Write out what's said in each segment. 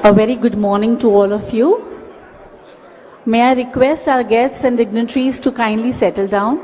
A very good morning to all of you. May I request our guests and dignitaries to kindly settle down.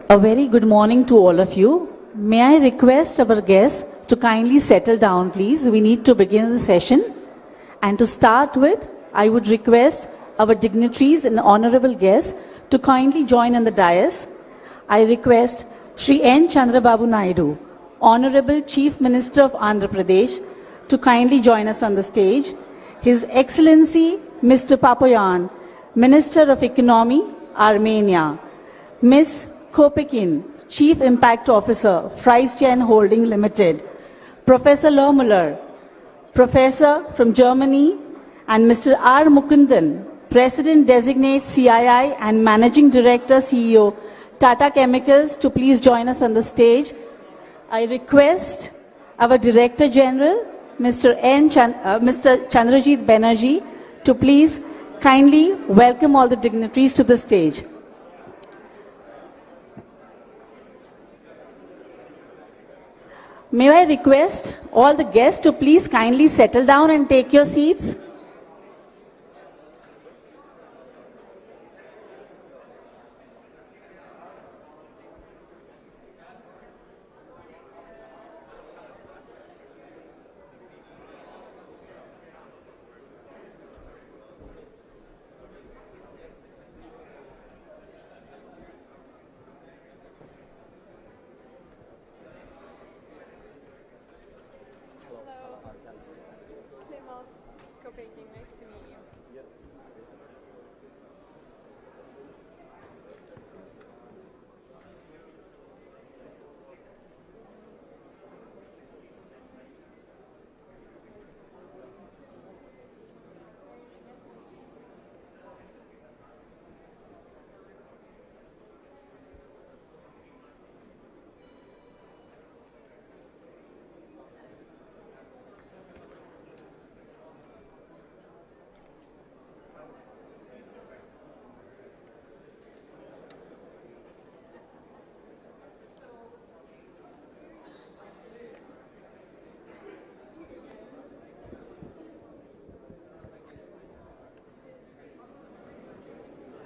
A very good morning to all of you. May I request our guests to kindly settle down, please. We need to begin the session. And to start with, I would request our dignitaries and honorable guests to kindly join on the dais. I request Shri N. Chandrababu Naidu, Honorable Chief Minister of Andhra Pradesh, to kindly join us on the stage. His Excellency Mr. Papayan, Minister of Economy, Armenia. Ms. Kopekin, Chief Impact Officer, Friesgen Holding Limited. Professor Lohmuller, Professor from Germany, and Mr. R. Mukundan, President-designate CII and Managing Director, CEO, Tata Chemicals, to please join us on the stage. I request our Director General, Mr. Chandrajit Banerjee, to please kindly welcome all the dignitaries to the stage. May I request all the guests to please kindly settle down and take your seats?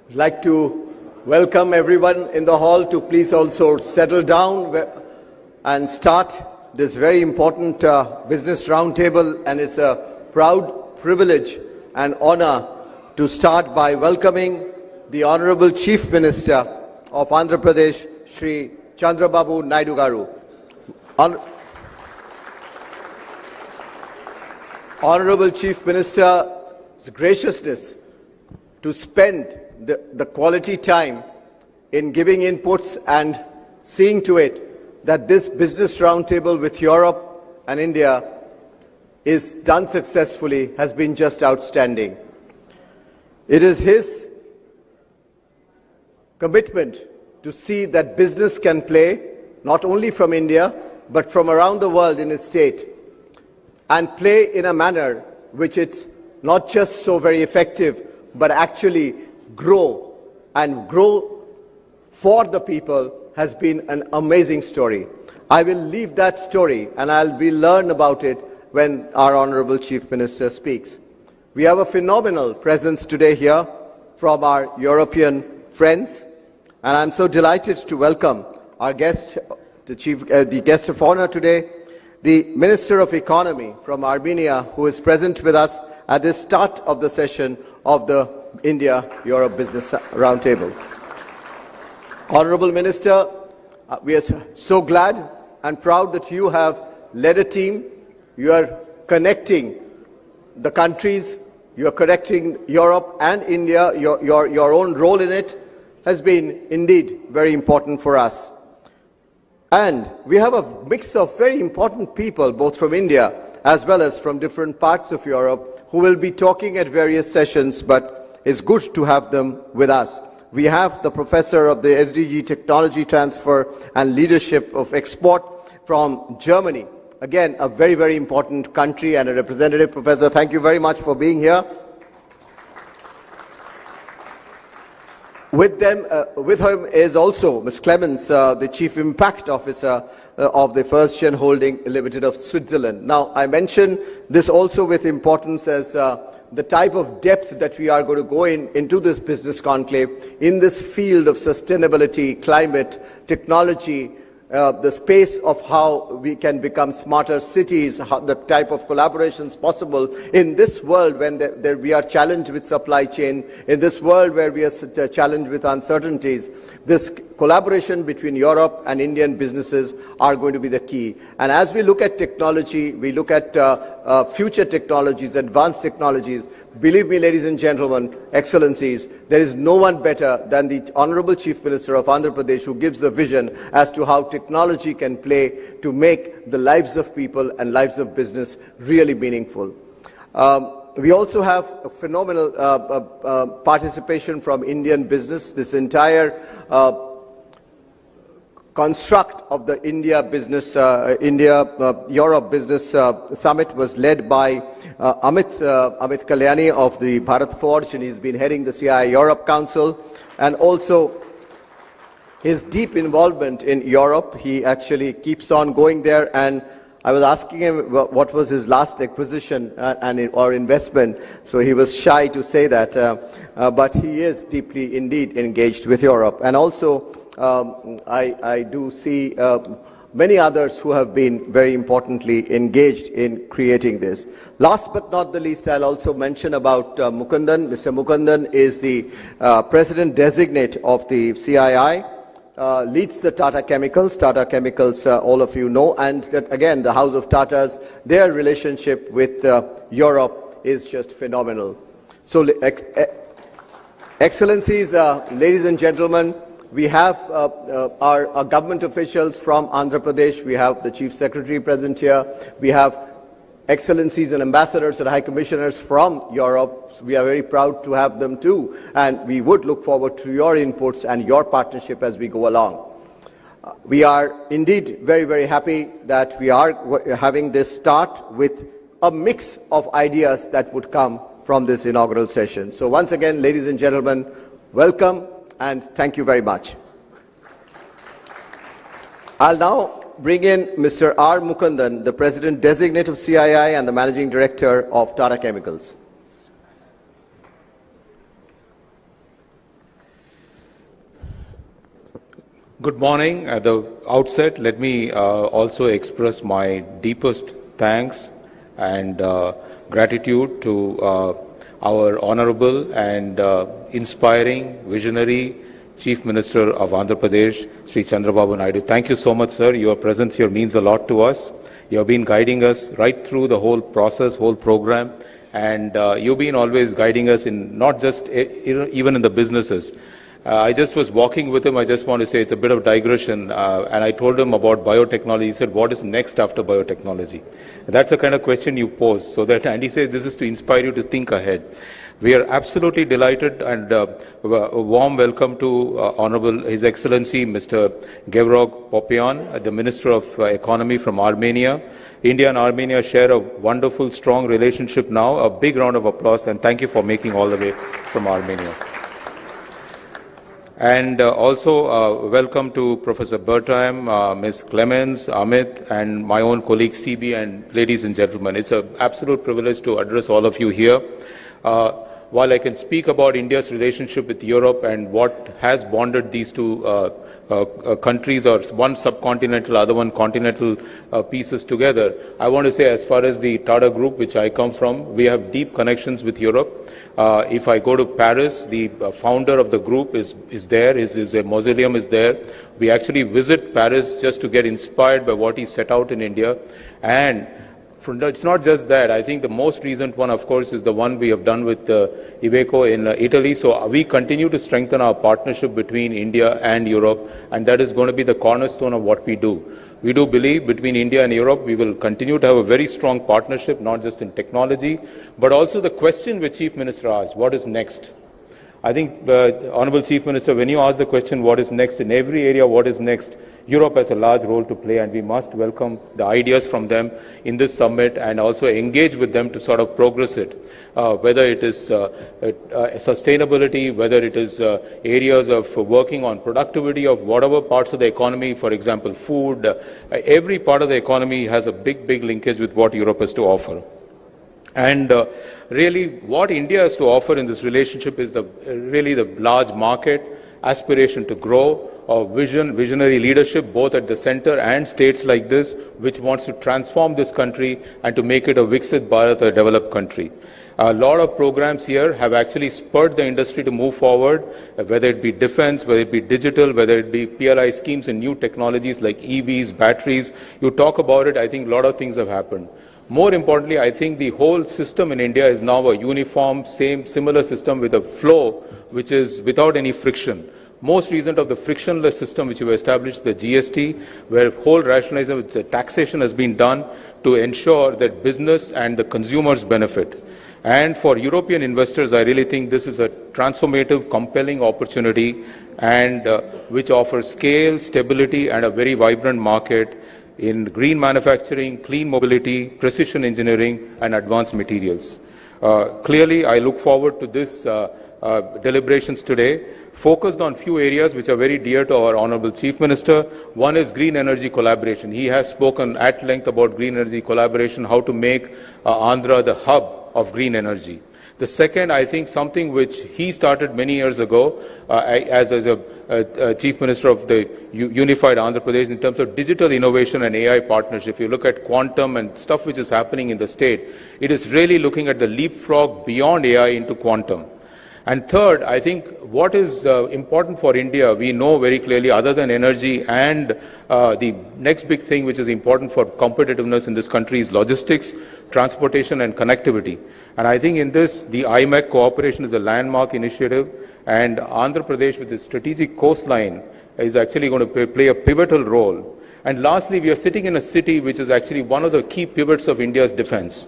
I'd like to welcome everyone in the hall to please also settle down and start this very important business roundtable, and it's a proud privilege and honor to start by welcoming the Honorable Chief Minister of Andhra Pradesh, Shri Chandrababu Naidu Garu. Honorable Chief Minister's graciousness to spend the quality time in giving inputs and seeing to it that this business roundtable with Europe and India is done successfully has been just outstanding. It is his commitment to see that business can play not only from India but from around the world in his state, and play in a manner which it's not just so very effective but actually grow for the people has been an amazing story. I will leave that story and we'll learn about it when our Honorable Chief Minister speaks. We have a phenomenal presence today here from our European friends, and I'm so delighted to welcome our guest, the guest of honor today, the Minister of Economy from Armenia, who is present with us at the start of the session of the India-Europe Business Roundtable. Honorable Minister, we are so glad and proud that you have led a team. You are connecting the countries, you are connecting Europe and India. Your own role in it has been indeed very important for us. And we have a mix of very important people, both from India as well as from different parts of Europe, who will be talking at various sessions, but it's good to have them with us. We have the professor of the SDG Technology Transfer and Leadership of Export from Germany. Again, a very, very important country and a representative. Professor, thank you very much for being here. With him is also Ms. Clemens, the Chief Impact Officer of the First Gen Holding Limited of Switzerland. Now, I mention this also with importance as the type of depth that we are going to go into this business conclave in this field of sustainability, climate, technology, the space of how we can become smarter cities, the type of collaborations possible in this world when we are challenged with supply chain, in this world where we are challenged with uncertainties. This collaboration between Europe and Indian businesses are going to be the key. And as we look at technology, we look at future technologies, advanced technologies, believe me, ladies and gentlemen, excellencies, there is no one better than the Honorable Chief Minister of Andhra Pradesh who gives the vision as to how technology can play to make the lives of people and lives of business really meaningful. We also have a phenomenal participation from Indian business. This entire construct of the India-Europe Business Summit was led by Amit Kalyani of the Bharat Forge, and he's been heading the CII Europe Council, and also his deep involvement in Europe. He actually keeps on going there, and I was asking him what was his last acquisition or investment, so he was shy to say that, but he is deeply indeed engaged with Europe. And also I do see many others who have been very importantly engaged in creating this. Last but not the least, I'll also mention about Mukundan. Mr. Mukundan is the President Designate of the CII, leads the Tata Chemicals. Tata Chemicals, all of you know, and that again, the House of Tatas, their relationship with Europe is just phenomenal. So, Excellencies, ladies and gentlemen, we have our government officials from Andhra Pradesh. We have the Chief Secretary present here. We have excellencies and ambassadors and high commissioners from Europe. So we are very proud to have them too. And we would look forward to your inputs and your partnership as we go along. We are indeed very, very happy that we are having this start with a mix of ideas that would come from this inaugural session. So once again, ladies and gentlemen, welcome. And thank you very much. I'll now bring in Mr. R. Mukundan, the President Designate of CII and the Managing Director of Tata Chemicals. Good morning. At the outset, let me also express my deepest thanks and gratitude to our honorable and inspiring, visionary Chief Minister of Andhra Pradesh, Sri Chandrababu Naidu. Thank you so much, sir. Your presence here means a lot to us. You have been guiding us right through the whole process, whole program, and you've been always guiding us in not just even in the businesses. I just was walking with him. I just want to say it's a bit of digression. And I told him about biotechnology. He said, what is next after biotechnology? That's the kind of question you pose. And he says, this is to inspire you to think ahead. We are absolutely delighted and a warm welcome to Honorable His Excellency Mr. Gevorg Popyan, the Minister of Economy from Armenia. India and Armenia share a wonderful, strong relationship now. A big round of applause and thank you for making all the way from Armenia. And also welcome to Professor Bertheim, Ms. Clemens, Amit, and my own colleague CB, and ladies and gentlemen. It's an absolute privilege to address all of you here. While I can speak about India's relationship with Europe and what has bonded these two countries, or one subcontinental, other one continental pieces together, I want to say as far as the Tata Group, which I come from, we have deep connections with Europe. If I go to Paris, the founder of the group is there, his mausoleum is there. We actually visit Paris just to get inspired by what he set out in India. And it's not just that. I think the most recent one, of course, is the one we have done with Iveco in Italy. So we continue to strengthen our partnership between India and Europe, and that is going to be the cornerstone of what we do. We do believe between India and Europe, we will continue to have a very strong partnership, not just in technology, but also the question which Chief Minister asked, what is next? I think, Honorable Chief Minister, when you ask the question, what is next, in every area, what is next, Europe has a large role to play, and we must welcome the ideas from them in this summit and also engage with them to sort of progress it, whether it is sustainability, whether it is areas of working on productivity of whatever parts of the economy, for example, food. Every part of the economy has a big, big linkage with what Europe has to offer. And really, what India has to offer in this relationship is really the large market, aspiration to grow, visionary leadership, both at the center and states like this, which wants to transform this country and to make it a Viksit Bharat, a developed country. A lot of programs here have actually spurred the industry to move forward, whether it be defense, whether it be digital, whether it be PLI schemes and new technologies like EVs, batteries. You talk about it, I think a lot of things have happened. More importantly, I think the whole system in India is now a uniform, similar system with a flow which is without any friction. Most recent of the frictionless system which we established, the GST, where whole rationalization with the taxation has been done to ensure that business and the consumers benefit. And for European investors, I really think this is a transformative, compelling opportunity and which offers scale, stability, and a very vibrant market in green manufacturing, clean mobility, precision engineering, and advanced materials. Clearly, I look forward to this deliberations today, focused on few areas which are very dear to our Honorable Chief Minister. One is green energy collaboration. He has spoken at length about green energy collaboration, how to make Andhra the hub of green energy. The second, I think, something which he started many years ago as a Chief Minister of the Unified Andhra Pradesh in terms of digital innovation and AI partnership. If you look at quantum and stuff which is happening in the state, it is really looking at the leapfrog beyond AI into quantum. And third, I think what is important for India, we know very clearly, other than energy and the next big thing which is important for competitiveness in this country is logistics, transportation and connectivity. And I think in this, the IMEC cooperation is a landmark initiative, and Andhra Pradesh with its strategic coastline is actually going to play a pivotal role. And lastly, we are sitting in a city which is actually one of the key pivots of India's defense.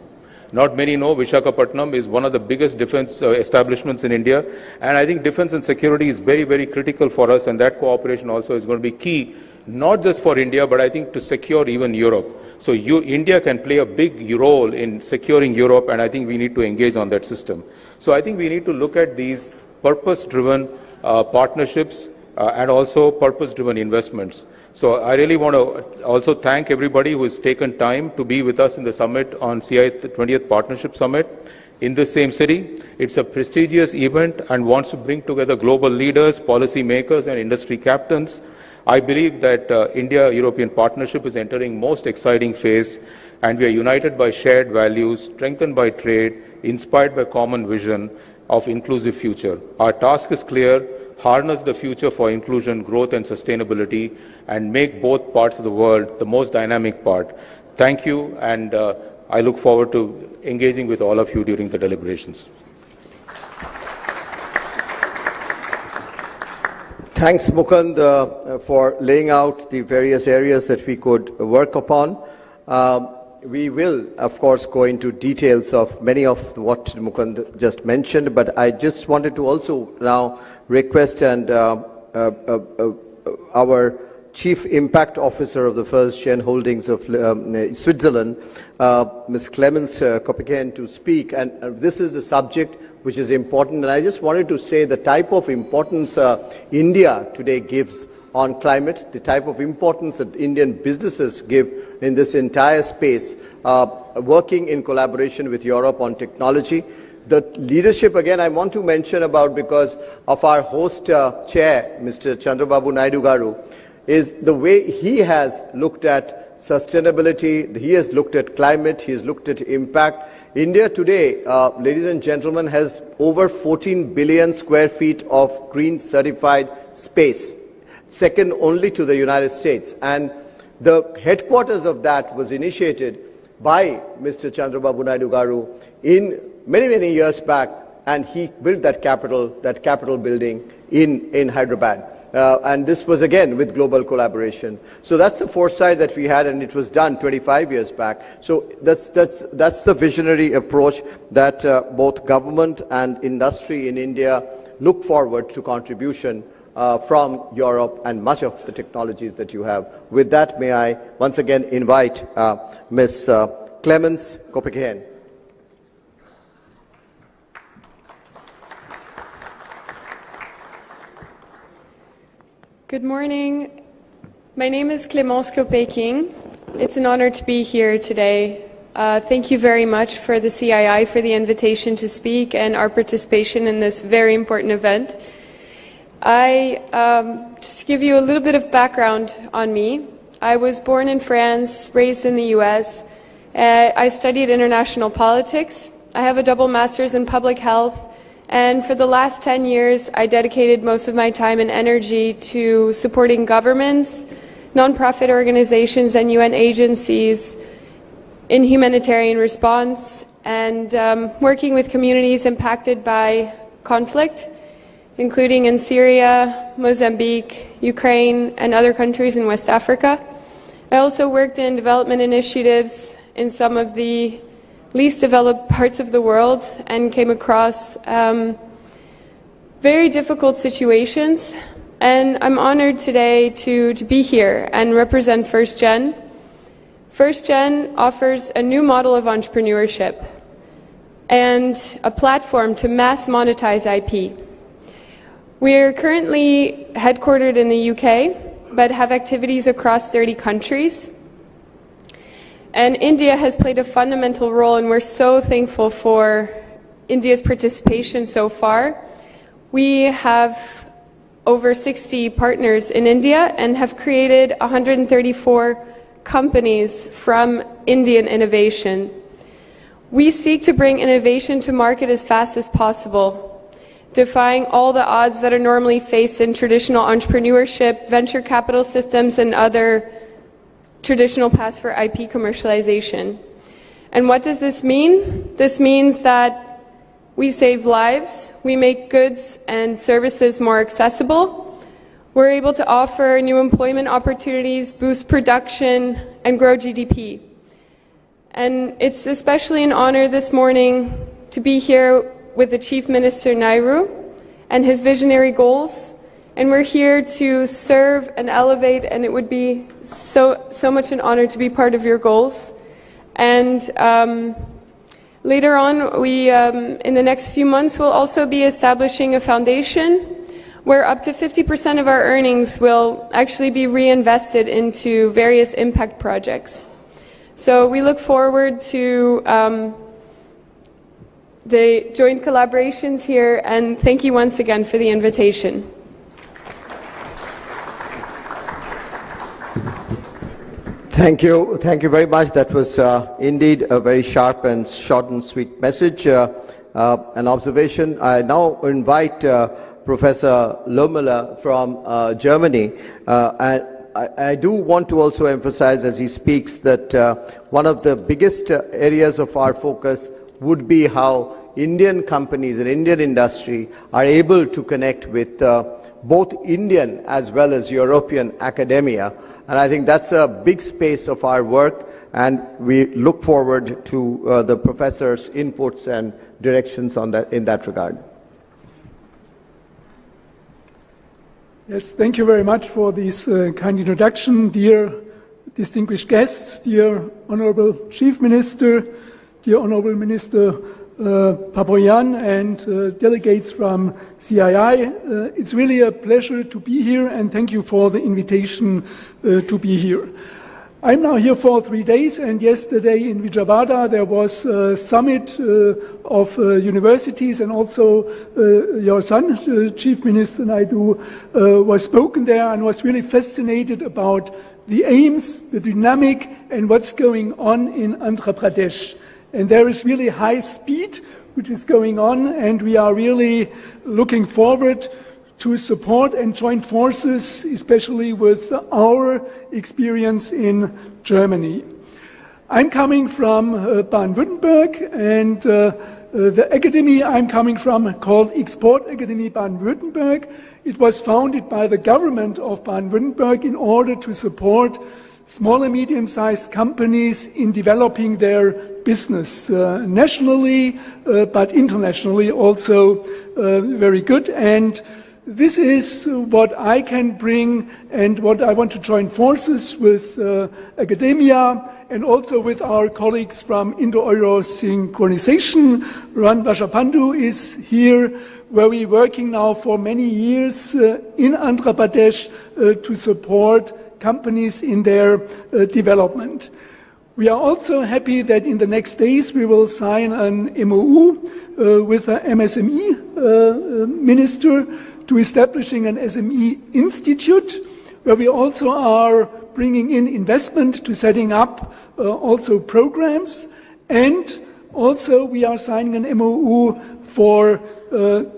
Not many know Visakhapatnam is one of the biggest defense establishments in India, and I think defense and security is very, very critical for us, and that cooperation also is going to be key, not just for India, but I think to secure even Europe. So India can play a big role in securing Europe, and I think we need to engage on that system. So I think we need to look at these purpose-driven partnerships and also purpose-driven investments. So I really want to also thank everybody who has taken time to be with us in the summit on CI 20th Partnership Summit in the same city. It's a prestigious event and wants to bring together global leaders, policy makers and industry captains I believe that India-European partnership is entering most exciting phase, and we are united by shared values, strengthened by trade, inspired by common vision of inclusive future. Our task is clear: harness the future for inclusion, growth and sustainability, and make both parts of the world the most dynamic part. Thank you, and I look forward to engaging with all of you during the deliberations. Thanks, Mukund, for laying out the various areas that we could work upon. We will, of course, go into details of many of what Mukund just mentioned, but I just wanted to also now request our Chief Impact Officer of the First Gen Holdings of Switzerland, Ms. Clemens Kopeken, to speak. And this is a subject which is important. And I just wanted to say the type of importance India today gives on climate, the type of importance that Indian businesses give in this entire space, working in collaboration with Europe on technology. The leadership, again, I want to mention about because of our host chair, Mr. Chandrababu Naidu Garu, is the way he has looked at sustainability, he has looked at climate, he has looked at impact. India today, ladies and gentlemen, has over 14 billion square feet of green certified space, second only to the United States. And the headquarters of that was initiated by Mr. Chandrababu Naidu Garu in many years back, and he built that capital building in Hyderabad. And this was again with global collaboration. So that's the foresight that we had, and it was done 25 years back. So that's the visionary approach that both government and industry in India look forward to contribution from Europe and much of the technologies that you have. With that, may I once again invite Ms. Clemens Kopeken. Good morning. My name is Clémence Kopeken. It's an honor to be here today. Thank you very much for the CII for the invitation to speak and our participation in this very important event. Just to give you a little bit of background on me. I was born in France, raised in the US. I studied international politics. I have a double master's in public health. And for the last 10 years, I dedicated most of my time and energy to supporting governments, nonprofit organizations, and UN agencies in humanitarian response, and working with communities impacted by conflict, including in Syria, Mozambique, Ukraine, and other countries in West Africa. I also worked in development initiatives in some of the least developed parts of the world and came across very difficult situations. And I'm honored today to be here and represent First Gen. First Gen offers a new model of entrepreneurship and a platform to mass monetize IP. We're currently headquartered in the UK, but have activities across 30 countries. And India has played a fundamental role, and we're so thankful for India's participation so far. We have over 60 partners in India and have created 134 companies from Indian innovation. We seek to bring innovation to market as fast as possible, defying all the odds that are normally faced in traditional entrepreneurship, venture capital systems, and other traditional paths for IP commercialization. And what does this mean? This means that we save lives, we make goods and services more accessible, we're able to offer new employment opportunities, boost production, and grow GDP. And it's especially an honor this morning to be here with the Chief Minister Naidu and his visionary goals. And we're here to serve and elevate, and it would be so much an honor to be part of your goals. And later on, we, in the next few months, will also be establishing a foundation where up to 50% of our earnings will actually be reinvested into various impact projects. So we look forward to the joint collaborations here, and thank you once again for the invitation. Thank you very much. That was indeed a very sharp and short and sweet message, an observation. I now invite Professor Lohmüller from Germany, and I do want to also emphasize as he speaks that one of the biggest areas of our focus would be how Indian companies and Indian industry are able to connect with both Indian as well as European academia. And I think that's a big space of our work, and we look forward to the professor's inputs and directions on that, in that regard. Yes, thank you very much for this kind introduction, dear distinguished guests, dear Honorable Chief Minister, dear Honorable Minister Papoyan, and delegates from CII. It's really a pleasure to be here, and thank you for the invitation to be here. I'm now here for 3 days, and yesterday in Vijayawada there was a summit of universities, and also your son, Chief Minister Naidu, was spoken there and was really fascinated about the aims, the dynamic, and what's going on in Andhra Pradesh. And there is really high speed which is going on, and we are really looking forward to support and join forces, especially with our experience in Germany. I'm coming from Baden-Württemberg, and the academy I'm coming from, called Export Academy Baden-Württemberg, it was founded by the government of Baden-Württemberg in order to support small and medium-sized companies in developing their business nationally, but internationally also very good. And this is what I can bring, and what I want to join forces with academia and also with our colleagues from Indo-Euro Synchronization. Ran Vashapandu is here, where we're working now for many years in Andhra Pradesh to support companies in their development. We are also happy that in the next days we will sign an MOU with the MSME minister to establishing an SME institute, where we also are bringing in investment to setting up also programs, and also we are signing an MOU for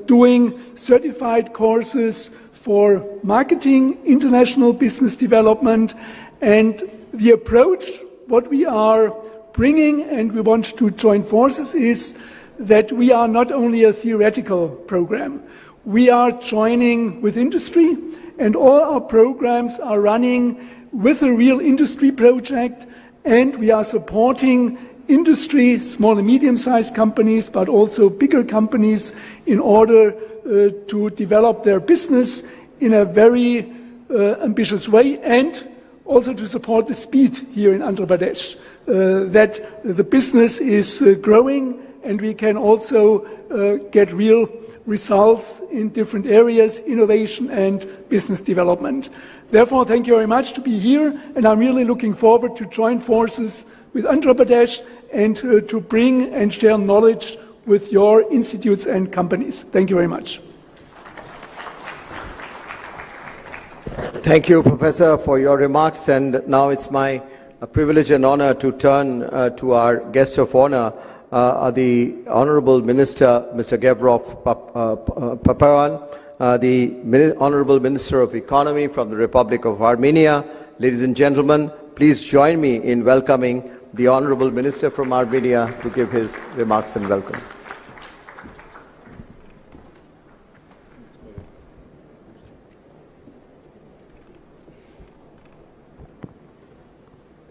doing certified courses for marketing, international business development, and the approach what we are bringing, and we want to join forces, is that we are not only a theoretical program. We are joining with industry, and all our programs are running with a real industry project, and we are supporting industry, small and medium-sized companies, but also bigger companies, in order to develop their business in a very ambitious way, and also to support the speed here in Andhra Pradesh, that the business is growing, and we can also get real results in different areas, innovation and business development. Therefore, thank you very much to be here, and I'm really looking forward to join forces with Andhra Pradesh and to bring and share knowledge with your institutes and companies. Thank you very much. Thank you, Professor, for your remarks. And now it's my privilege and honor to turn to our guest of honor, the Honorable Minister, Mr. Gevrov Papayan, the Honorable Minister of Economy from the Republic of Armenia. Ladies and gentlemen, please join me in welcoming the Honorable Minister from Armenia to give his remarks and welcome.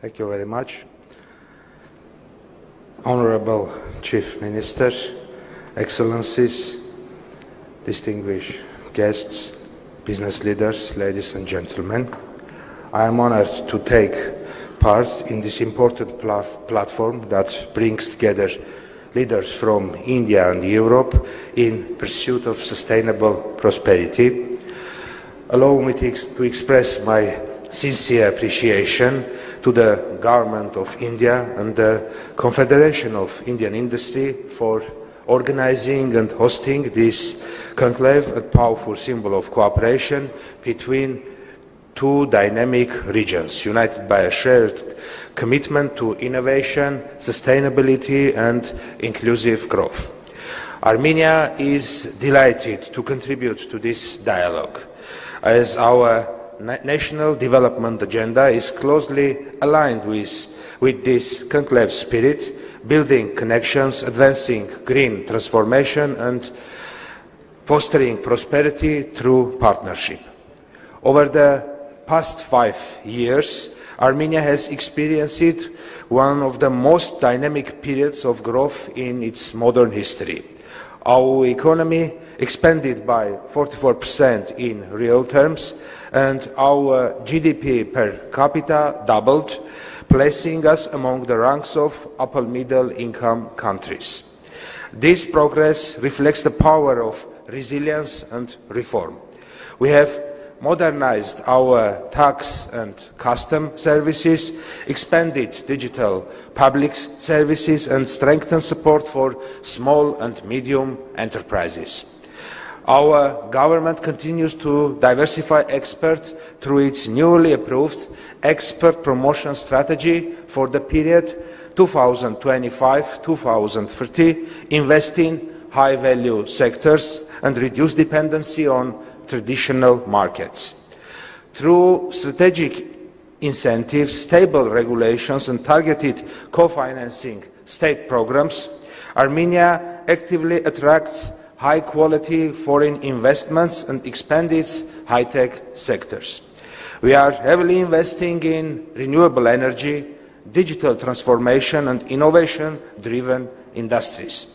Thank you very much. Honorable Chief Minister, Excellencies, distinguished guests, business leaders, ladies and gentlemen, I am honored to take part in this important platform that brings together leaders from India and Europe in pursuit of sustainable prosperity. Allow me to express my sincere appreciation to the Government of India and the Confederation of Indian Industry for organizing and hosting this conclave, a powerful symbol of cooperation between two dynamic regions, united by a shared commitment to innovation, sustainability and inclusive growth. Armenia is delighted to contribute to this dialogue, as our national development agenda is closely aligned with this conclave spirit, building connections, advancing green transformation and fostering prosperity through partnership. Over the past 5 years, Armenia has experienced one of the most dynamic periods of growth in its modern history. Our economy expanded by 44% in real terms, and our GDP per capita doubled, placing us among the ranks of upper middle income countries. This progress reflects the power of resilience and reform. We have modernized our tax and custom services, expanded digital public services and strengthened support for small and medium enterprises. Our government continues to diversify experts through its newly approved expert promotion strategy for the period 2025-2030, investing high-value sectors and reduce dependency on traditional markets. Through strategic incentives, stable regulations and targeted co-financing state programs, Armenia actively attracts high-quality foreign investments and expands its high-tech sectors. We are heavily investing in renewable energy, digital transformation and innovation-driven industries.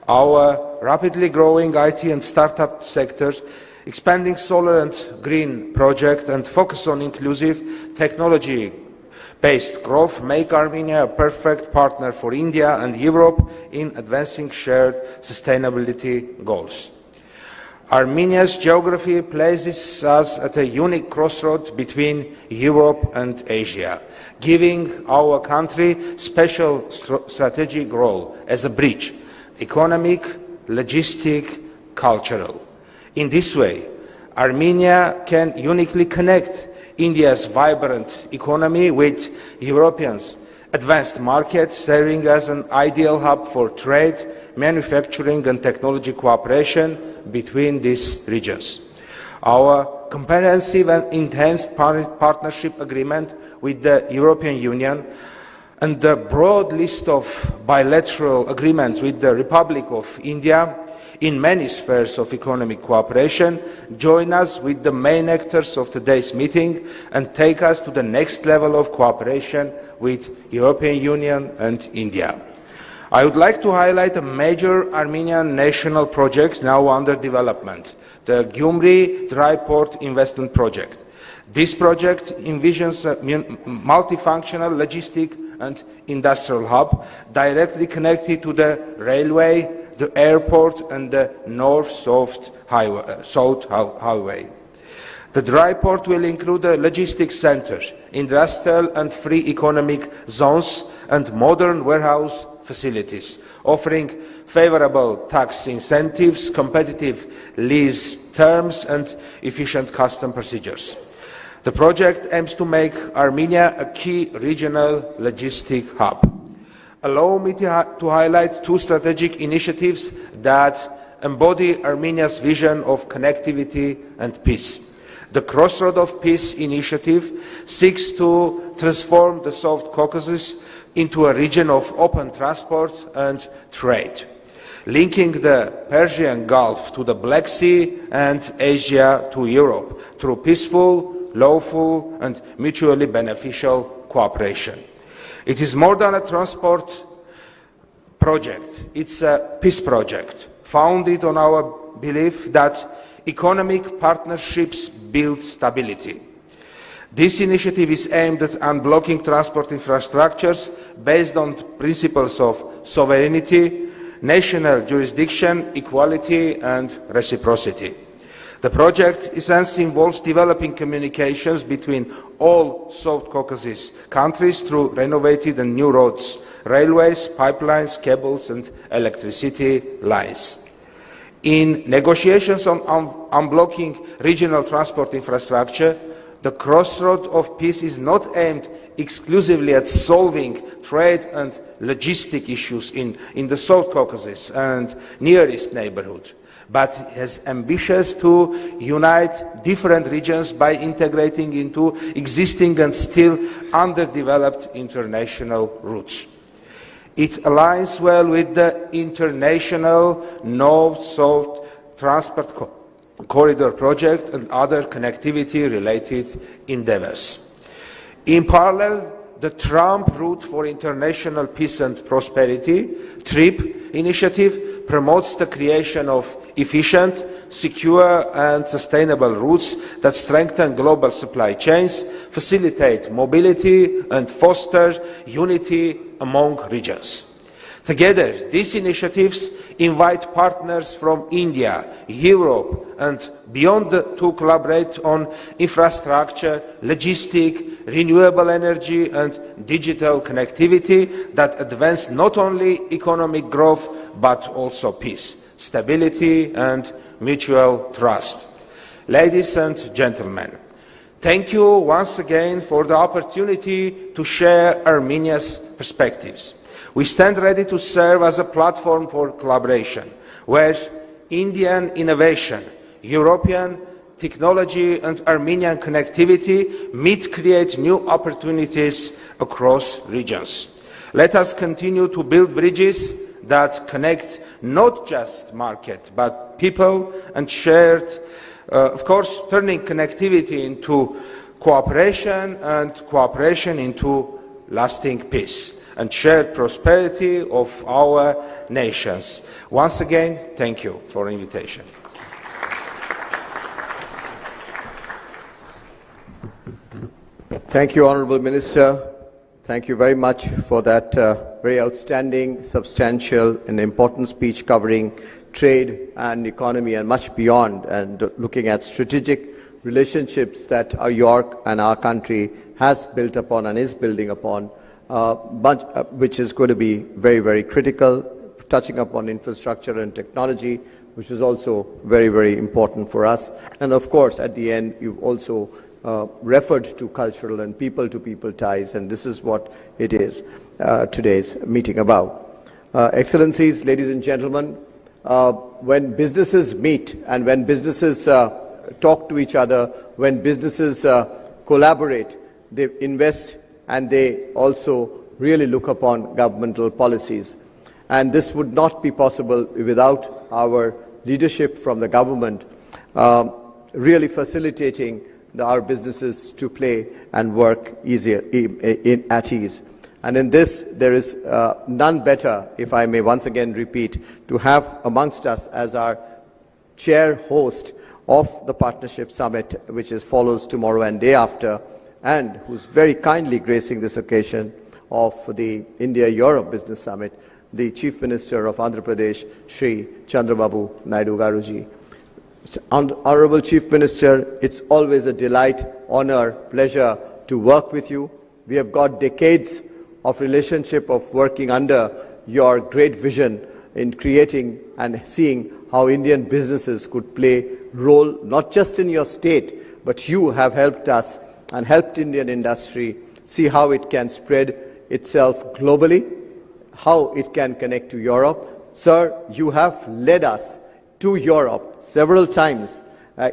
Our rapidly growing IT and startup sectors, expanding solar and green projects and focus on inclusive technology-based growth make Armenia a perfect partner for India and Europe in advancing shared sustainability goals. Armenia's geography places us at a unique crossroads between Europe and Asia, giving our country special strategic role as a bridge, economic, logistic, cultural. In this way, Armenia can uniquely connect India's vibrant economy with Europeans' advanced market, serving as an ideal hub for trade, manufacturing and technology cooperation between these regions. Our comprehensive and enhanced partnership agreement with the European Union and the broad list of bilateral agreements with the Republic of India in many spheres of economic cooperation join us with the main actors of today's meeting and take us to the next level of cooperation with the European Union and India. I would like to highlight a major Armenian national project now under development, the Gyumri Dry Port Investment Project. This project envisions a multifunctional logistic and industrial hub directly connected to the railway, the airport and the north-south highway. The dry port will include a logistics center, industrial and free economic zones and modern warehouse facilities, offering favorable tax incentives, competitive lease terms and efficient custom procedures. The project aims to make Armenia a key regional logistic hub. Allow me to highlight two strategic initiatives that embody Armenia's vision of connectivity and peace. The Crossroad of Peace initiative seeks to transform the South Caucasus into a region of open transport and trade, linking the Persian Gulf to the Black Sea and Asia to Europe through peaceful, lawful and mutually beneficial cooperation. It is more than a transport project, it's a peace project, founded on our belief that economic partnerships build stability. This initiative is aimed at unblocking transport infrastructures based on principles of sovereignty, national jurisdiction, equality and reciprocity. The project essentially involves developing communications between all South Caucasus countries through renovated and new roads, railways, pipelines, cables and electricity lines. In negotiations on unblocking regional transport infrastructure, The crossroad of peace is not aimed exclusively at solving trade and logistic issues in the South Caucasus and Near East neighborhood, but has ambitious to unite different regions by integrating into existing and still underdeveloped international routes. It aligns well with the international North-South Transport Corridor project and other connectivity-related endeavors. In parallel, the Trump Route for International Peace and Prosperity, TRIP initiative, promotes the creation of efficient, secure and sustainable routes that strengthen global supply chains, facilitate mobility and foster unity among regions. Together, these initiatives invite partners from India, Europe and beyond to collaborate on infrastructure, logistics, renewable energy and digital connectivity that advance not only economic growth but also peace, stability and mutual trust. Ladies and gentlemen, thank you once again for the opportunity to share Armenia's perspectives. We stand ready to serve as a platform for collaboration, where Indian innovation, European technology and Armenian connectivity meet create new opportunities across regions. Let us continue to build bridges that connect not just market, but people and shared, of course, turning connectivity into cooperation and cooperation into lasting peace and shared prosperity of our nations. Once again, thank you for the invitation. Thank you, Honourable Minister. Thank you very much for that very outstanding, substantial and important speech covering trade and economy and much beyond, and looking at strategic relationships that York and our country has built upon and is building upon, which is going to be very, very critical, touching upon infrastructure and technology, which is also very, very important for us. And of course, at the end, you've also referred to cultural and people-to-people ties, and this is what it is today's meeting about. Excellencies, ladies and gentlemen, when businesses meet and when businesses talk to each other, when businesses collaborate, they invest and they also really look upon governmental policies. And this would not be possible without our leadership from the government really facilitating our businesses to play and work easier at ease. And in this, there is none better, if I may once again repeat, to have amongst us as our chair host of the Partnership Summit, which follows tomorrow and day after, and who's very kindly gracing this occasion of the India-Europe Business Summit, the Chief Minister of Andhra Pradesh, Shri Chandrababu Naidu Garuji. Honorable Chief Minister, it's always a delight, honor, pleasure to work with you. We have got decades of relationship of working under your great vision in creating and seeing how Indian businesses could play role not just in your state, but you have helped us and helped Indian industry see how it can spread itself globally, how it can connect to Europe. Sir, you have led us to Europe several times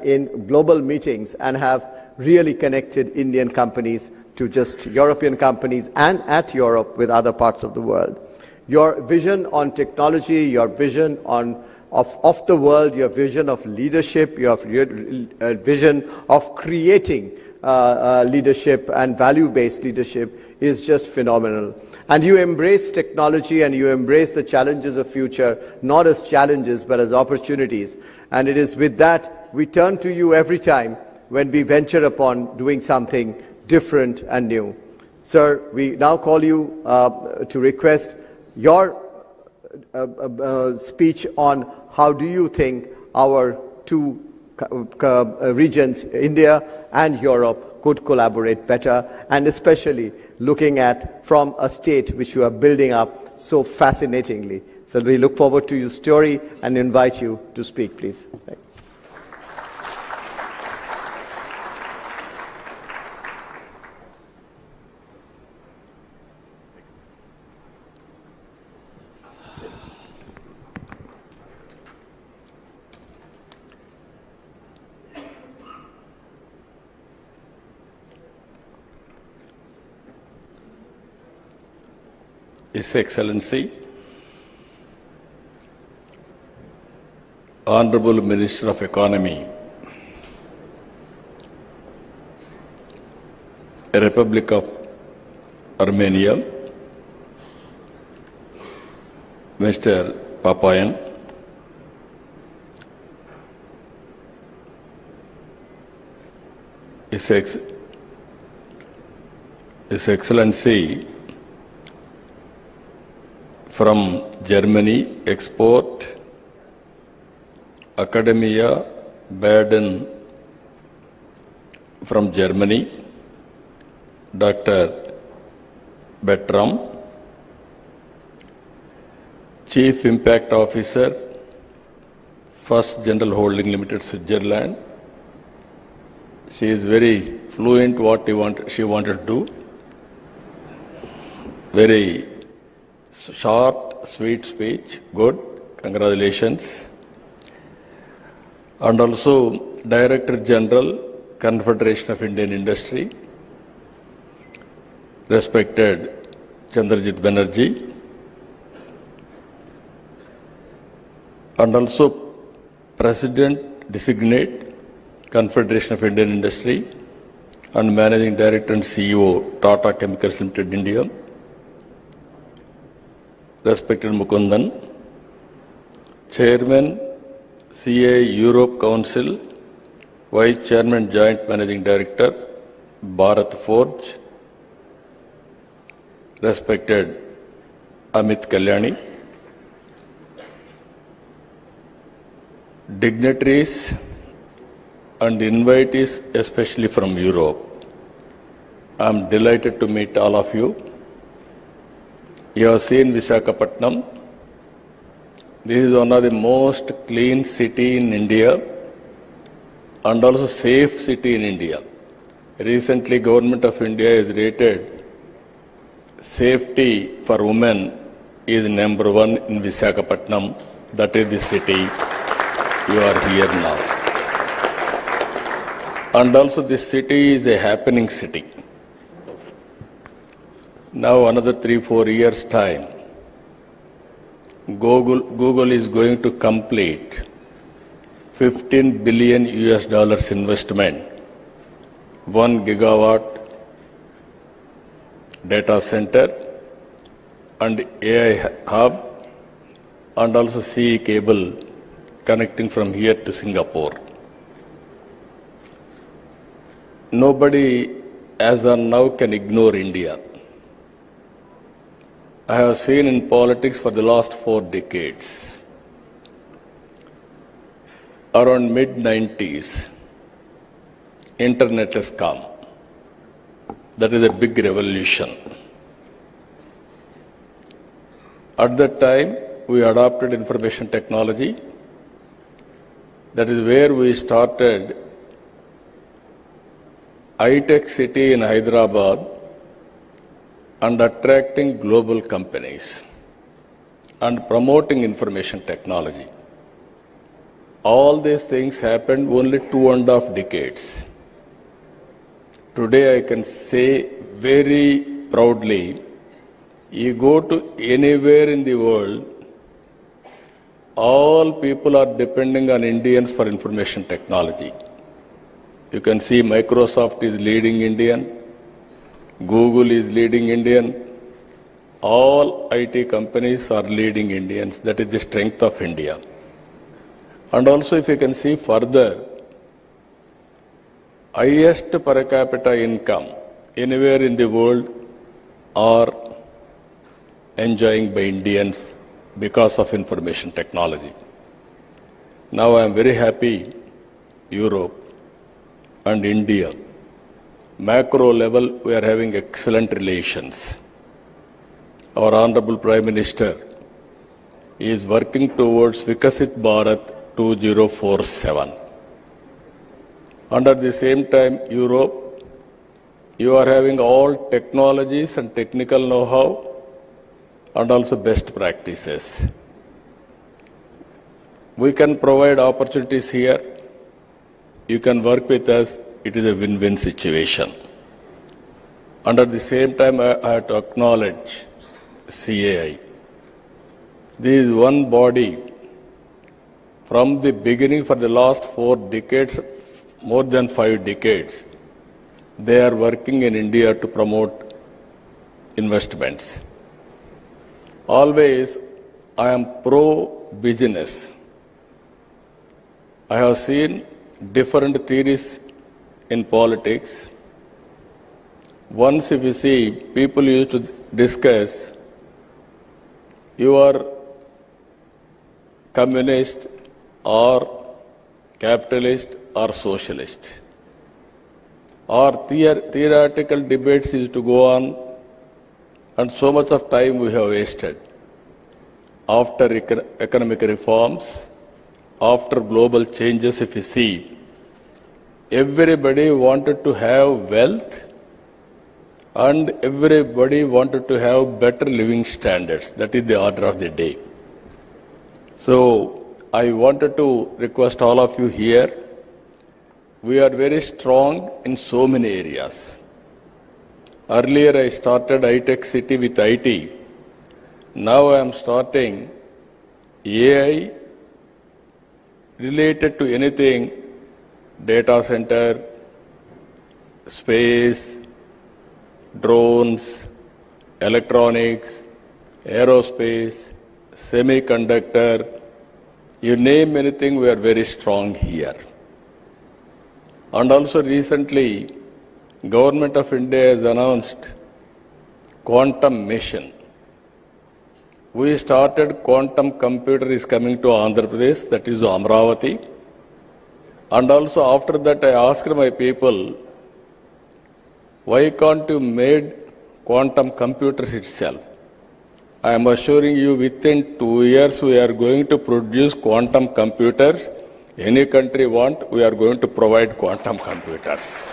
in global meetings and have really connected Indian companies to just European companies and at Europe with other parts of the world. Your vision on technology, your vision of the world, your vision of leadership, your vision of creating leadership and value-based leadership is just phenomenal. And you embrace technology and you embrace the challenges of future, not as challenges, but as opportunities. And it is with that we turn to you every time when we venture upon doing something different and new. Sir, we now call you to request your speech on how do you think our two regions, India and Europe, could collaborate better, and especially looking at from a state which you are building up so fascinatingly. So we look forward to your story and invite you to speak, please. His Excellency, Honorable Minister of Economy, Republic of Armenia, Mr. Papayan, His Excellency from Germany, Export, Academia, Baden from Germany, Dr. Bertram, Chief Impact Officer, First General Holding Limited, Switzerland. She is very fluent what she wanted to do. Very short, sweet speech. Good. Congratulations. And also Director General, Confederation of Indian Industry, respected Chandrajit Banerjee, and also President Designate, Confederation of Indian Industry, and Managing Director and CEO, Tata Chemicals Limited, India, respected Mukundan, Chairman, CA Europe Council, Vice Chairman, Joint Managing Director, Bharat Forge, respected Amit Kalyani, dignitaries and invitees, especially from Europe. I am delighted to meet all of you. You have seen Visakhapatnam. This is one of the most clean city in India and also safe city in India. Recently, Government of India has rated safety for women is #1 in Visakhapatnam. That is the city you are here now. And also this city is a happening city. Now another 3-4 years time, Google is going to complete $15 billion investment, 1 gigawatt data center and AI hub, and also CE cable connecting from here to Singapore. Nobody as of now can ignore India. I have seen in politics for the last 4 decades. Around mid-90s, internet has come. That is a big revolution. At that time, we adopted information technology. That is where we started high-tech city in Hyderabad and attracting global companies and promoting information technology. All these things happened only 2.5 decades. Today I can say very proudly, you go to anywhere in the world, all people are depending on Indians for information technology. You can see Microsoft is leading Indian, Google is leading Indian, all IT companies are leading Indians. That is the strength of India. And also if you can see further, highest per capita income anywhere in the world are enjoying by Indians because of information technology. Now I am very happy Europe and India, macro level, we are having excellent relations. Our Honorable Prime Minister is working towards Vikasit Bharat 2047. And at the same time, Europe, you are having all technologies and technical know-how and also best practices. We can provide opportunities here. You can work with us. It is a win-win situation. And at the same time, I have to acknowledge CAI. This is one body. From the beginning, for the last 4 decades, more than 5 decades, they are working in India to promote investments. Always, I am pro-business. I have seen different theories in politics. Once, if you see, people used to discuss, you are communist or capitalist or socialist. Or theoretical debates used to go on, and so much of time we have wasted. After economic reforms, after global changes, if you see, everybody wanted to have wealth and everybody wanted to have better living standards. That is the order of the day. So I wanted to request all of you here, we are very strong in so many areas. Earlier I started high-tech city with IT. Now I am starting AI related to anything, data center, space, drones, electronics, aerospace, semiconductor, you name anything, we are very strong here. And also recently, Government of India has announced quantum mission. We started quantum computer is coming to Andhra Pradesh, that is Amravati. And also after that I asked my people, why can't you made quantum computers itself? I am assuring you within 2 years we are going to produce quantum computers. Any country want, we are going to provide quantum computers.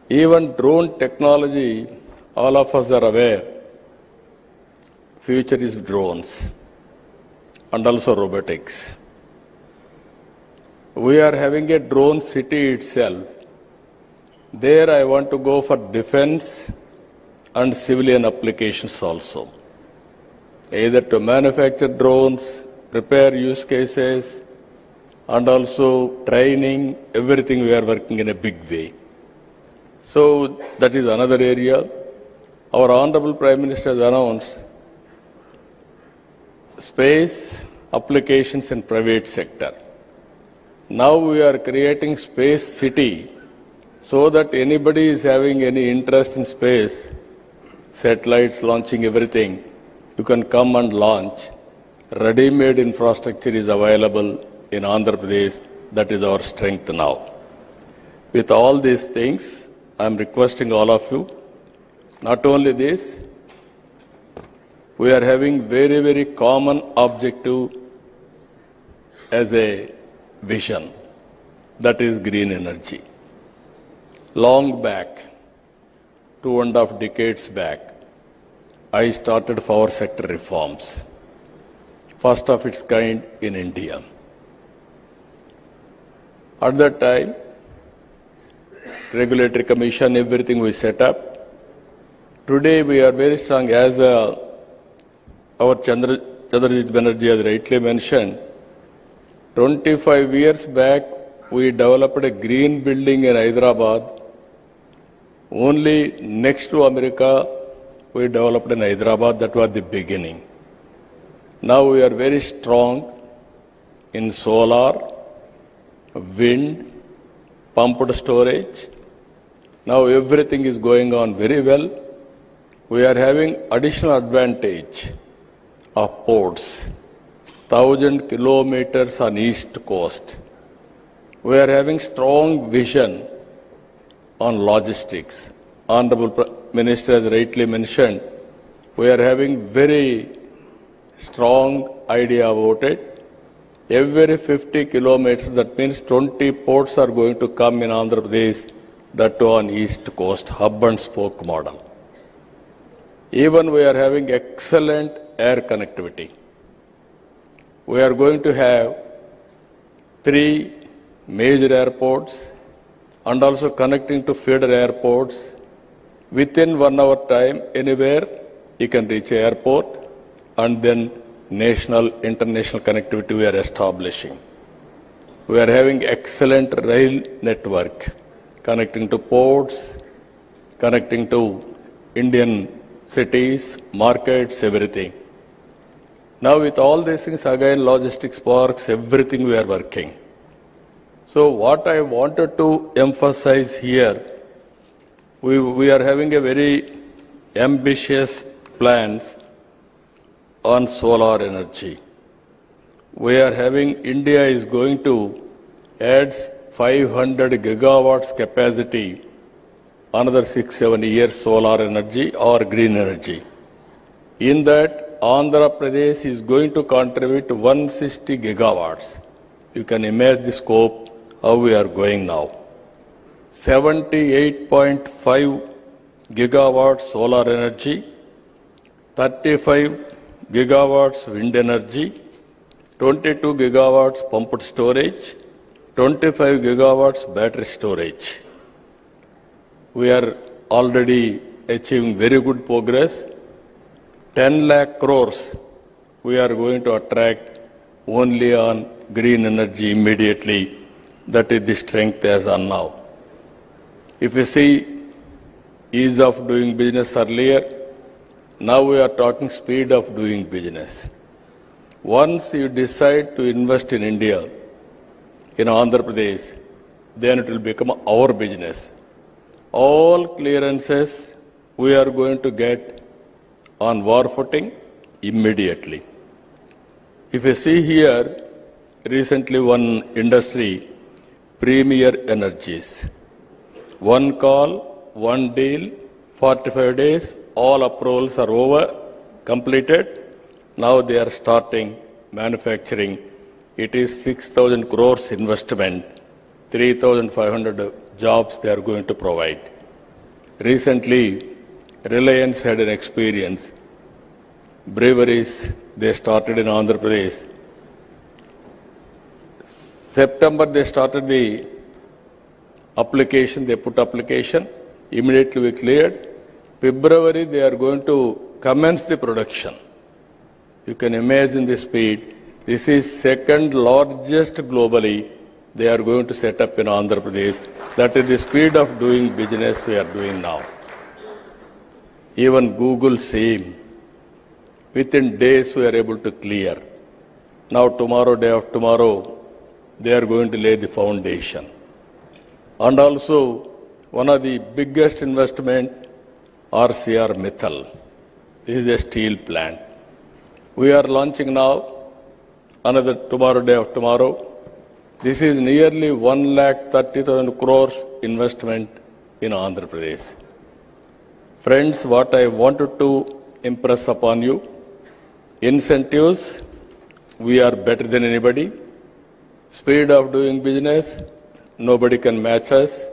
Even drone technology, all of us are aware, future is drones and also robotics. We are having a drone city itself. There I want to go for defense and civilian applications also. Either to manufacture drones, prepare use cases, and also training, everything we are working in a big way. So that is another area. Our Honorable Prime Minister has announced space applications in private sector. Now we are creating space city so that anybody is having any interest in space, satellites launching everything, you can come and launch. Ready-made infrastructure is available in Andhra Pradesh. That is our strength now. With all these things, I am requesting all of you, not only this, we are having very, very common objective as a vision, that is green energy. Long back, 2.5 decades back, I started power sector reforms, first of its kind in India. At that time, regulatory commission, everything we set up. Today we are very strong, as our Chandrajit Banerjee has rightly mentioned. 25 years back, we developed a green building in Hyderabad. Only next to America, we developed in Hyderabad. That was the beginning. Now we are very strong in solar, wind, pumped storage. Now everything is going on very well. We are having additional advantage of ports, 1,000 kilometers on east coast. We are having strong vision on logistics. Honorable Minister has rightly mentioned, we are having very strong idea about it. Every 50 kilometers, that means 20 ports are going to come in Andhra Pradesh, that too on east coast, hub and spoke model. Even we are having excellent air connectivity. We are going to have 3 major airports and also connecting to feeder airports, Within 1 hour time, anywhere, you can reach airport, and then national, international connectivity we are establishing. We are having excellent rail network, connecting to ports, connecting to Indian cities, markets, everything. Now with all these things, again, logistics parks, everything we are working. So what I wanted to emphasize here, we are having a very ambitious plans on solar energy. We are having, India is going to add 500 gigawatts capacity, another 6-7 years solar energy or green energy. In that, Andhra Pradesh is going to contribute 160 gigawatts. You can imagine the scope, how we are going now. 78.5 gigawatts solar energy, 35 gigawatts wind energy, 22 gigawatts pumped storage, 25 gigawatts battery storage. We are already achieving very good progress. 10 lakh crores we are going to attract only on green energy immediately. That is the strength as on now. If you see ease of doing business earlier, now we are talking speed of doing business. Once you decide to invest in India, in Andhra Pradesh, then it will become our business. All clearances we are going to get on war footing immediately. If you see here, recently one industry, Premier Energies, one call, one deal, 45 days, all approvals are over, completed. Now they are starting manufacturing. It is 6,000 crores investment, 3,500 jobs they are going to provide. Recently, Reliance had an experience. Breweries, they started in Andhra Pradesh. September, they started the application, they put application, immediately we cleared. February, they are going to commence the production. You can imagine the speed. This is second largest globally they are going to set up in Andhra Pradesh. That is the speed of doing business we are doing now. Even Google same. Within days we are able to clear. Now tomorrow, day after tomorrow, they are going to lay the foundation. And also, one of the biggest investment, RCR Mittal. This is a steel plant. We are launching now, another tomorrow, day after tomorrow. This is nearly 130,000 crores investment in Andhra Pradesh. Friends, what I wanted to impress upon you, incentives, we are better than anybody. Speed of doing business, nobody can match us.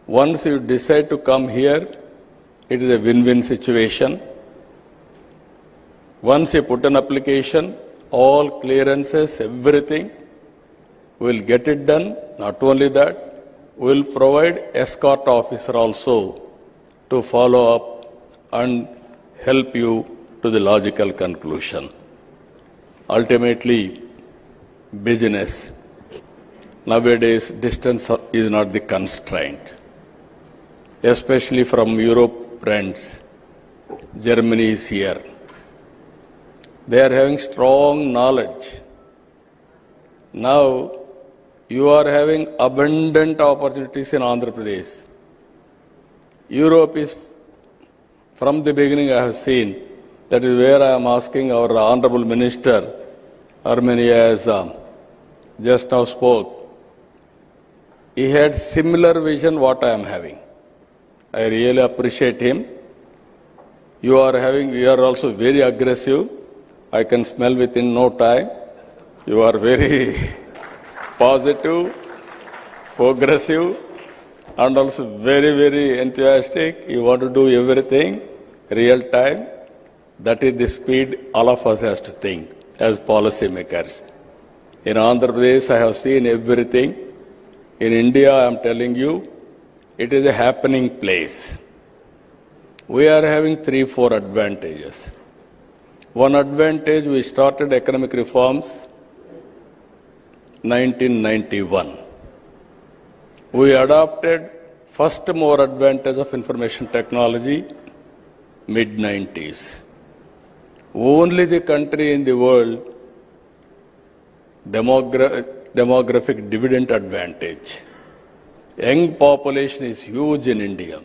Once you decide to come here, it is a win-win situation. Once you put an application, all clearances, everything, we'll get it done. Not only that, we'll provide escort officer also to follow up and help you to the logical conclusion. Ultimately, business. Nowadays, distance is not the constraint. Especially from Europe, friends. Germany is here. They are having strong knowledge. Now, you are having abundant opportunities in Andhra Pradesh. Europe is, from the beginning I have seen, that is where I am asking our Honorable Minister, Armenia has just now spoke. He had similar vision what I am having. I really appreciate him. You are also very aggressive. I can smell within no time. You are very positive, progressive, and also very, very enthusiastic. You want to do everything real time. That is the speed all of us has to think as policy makers. In Andhra Pradesh, I have seen everything. In India, I am telling you, it is a happening place. we are having 3-4 advantages. One advantage, we started economic reforms 1991. We adopted first more advantage of information technology mid-90s. Only the country in the world demographic dividend advantage. Young population is huge in India.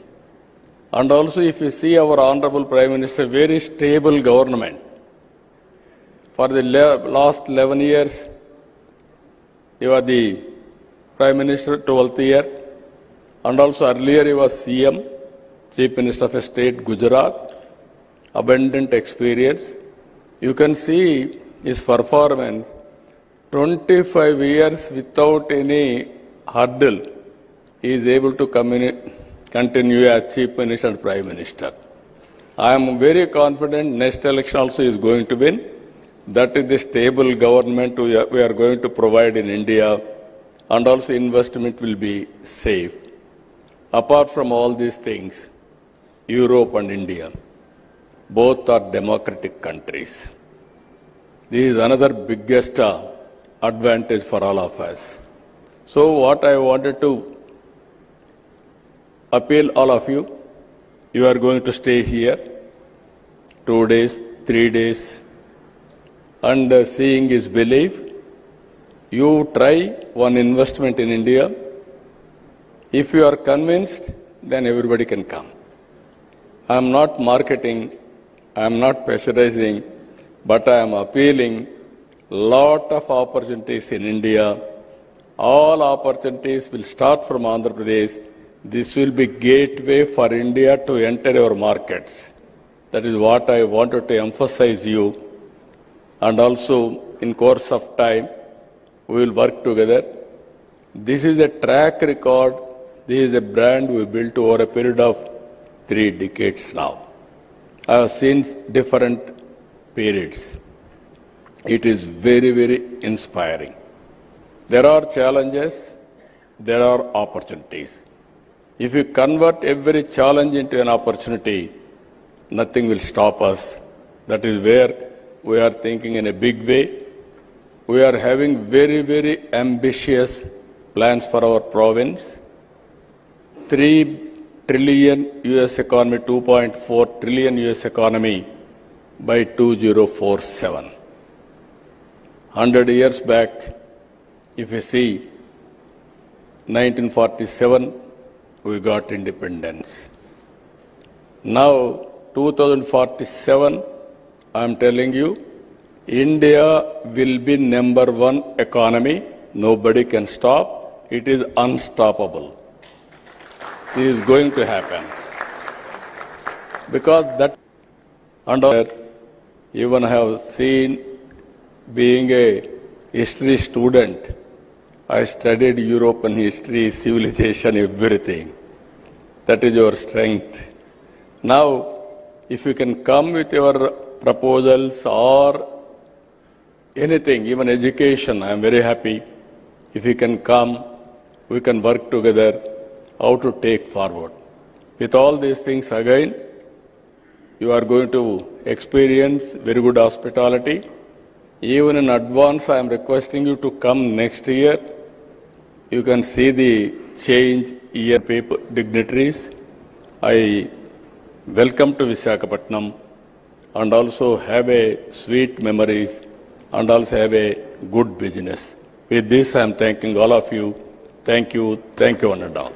And also if you see our Honorable Prime Minister, very stable government. For the last 11 years, he was the Prime Minister 12th year. And also earlier he was CM, Chief Minister of a state, Gujarat. Abundant experience. You can see his performance, 25 years without any hurdle, he is able to continue as Chief Minister and Prime Minister. I am very confident next election also is going to win. That is the stable government we are going to provide in India, and also investment will be safe. Apart from all these things, Europe and India, both are democratic countries. This is another biggest advantage for all of us. So what I wanted to appeal all of you, you are going to stay here 2 days, 3 days, and seeing is belief. You try one investment in India. If you are convinced, then everybody can come. I am not marketing, I am not pressurizing, but I am appealing lot of opportunities in India. All opportunities will start from Andhra Pradesh. This will be gateway for India to enter our markets. That is what I wanted to emphasize you. And also, in course of time, we will work together. This is a track record. This is a brand we built over a period of 3 decades now. I have seen different periods. It is very, very inspiring. There are challenges, there are opportunities. If you convert every challenge into an opportunity, nothing will stop us. That is where we are thinking in a big way. We are having very, very ambitious plans for our province. 3 trillion US economy, 2.4 trillion US economy by 2047. 100 years back, if you see, 1947, we got independence. Now, 2047, I am telling you, India will be #1 economy. Nobody can stop. It is unstoppable. This is going to happen. Because that, and even I have seen, being a history student, I studied European history, civilization, everything. That is your strength. Now, if you can come with your proposals or anything, even education, I am very happy. If you can come, we can work together how to take forward. With all these things, again, you are going to experience very good hospitality. Even in advance, I am requesting you to come next year. You can see the change year paper dignitaries. I welcome to Visakhapatnam and also have a sweet memories and also have a good business. With this, I am thanking all of you. Thank you, one and all.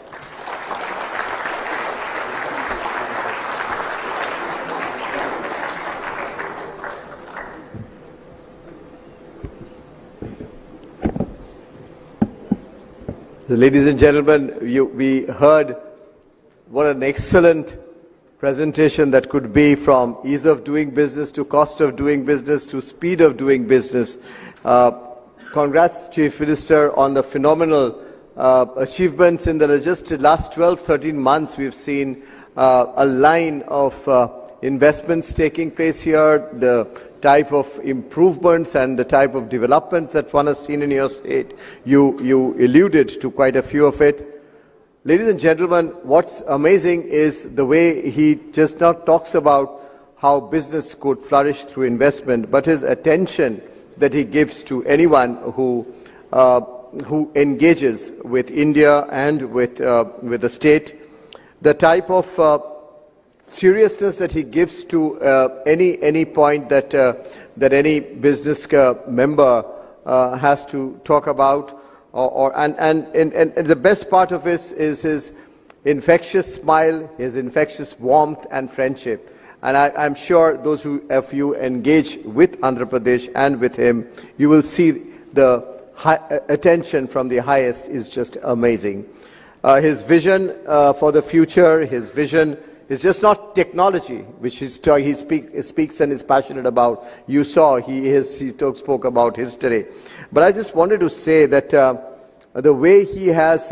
Ladies and gentlemen, we heard what an excellent presentation that could be, from ease of doing business to cost of doing business to speed of doing business. Congrats, Chief Minister, on the phenomenal achievements in the just last 12-13 months. We've seen a line of investments taking place here, the type of improvements and the type of developments that one has seen in your state. You alluded to quite a few of it. Ladies and gentlemen, what's amazing is the way he just not talks about how business could flourish through investment, but his attention that he gives to anyone who engages with India and with the state, the type of seriousness that he gives to any point that any business member has to talk about, and the best part of this is his infectious smile, his infectious warmth and friendship. And I'm sure those of you engage with Andhra Pradesh and with him, you will see the attention from the highest is just amazing. His vision for the future, his vision is just not technology, which he speaks and is passionate about. You saw he spoke about history. But I just wanted to say that the way he has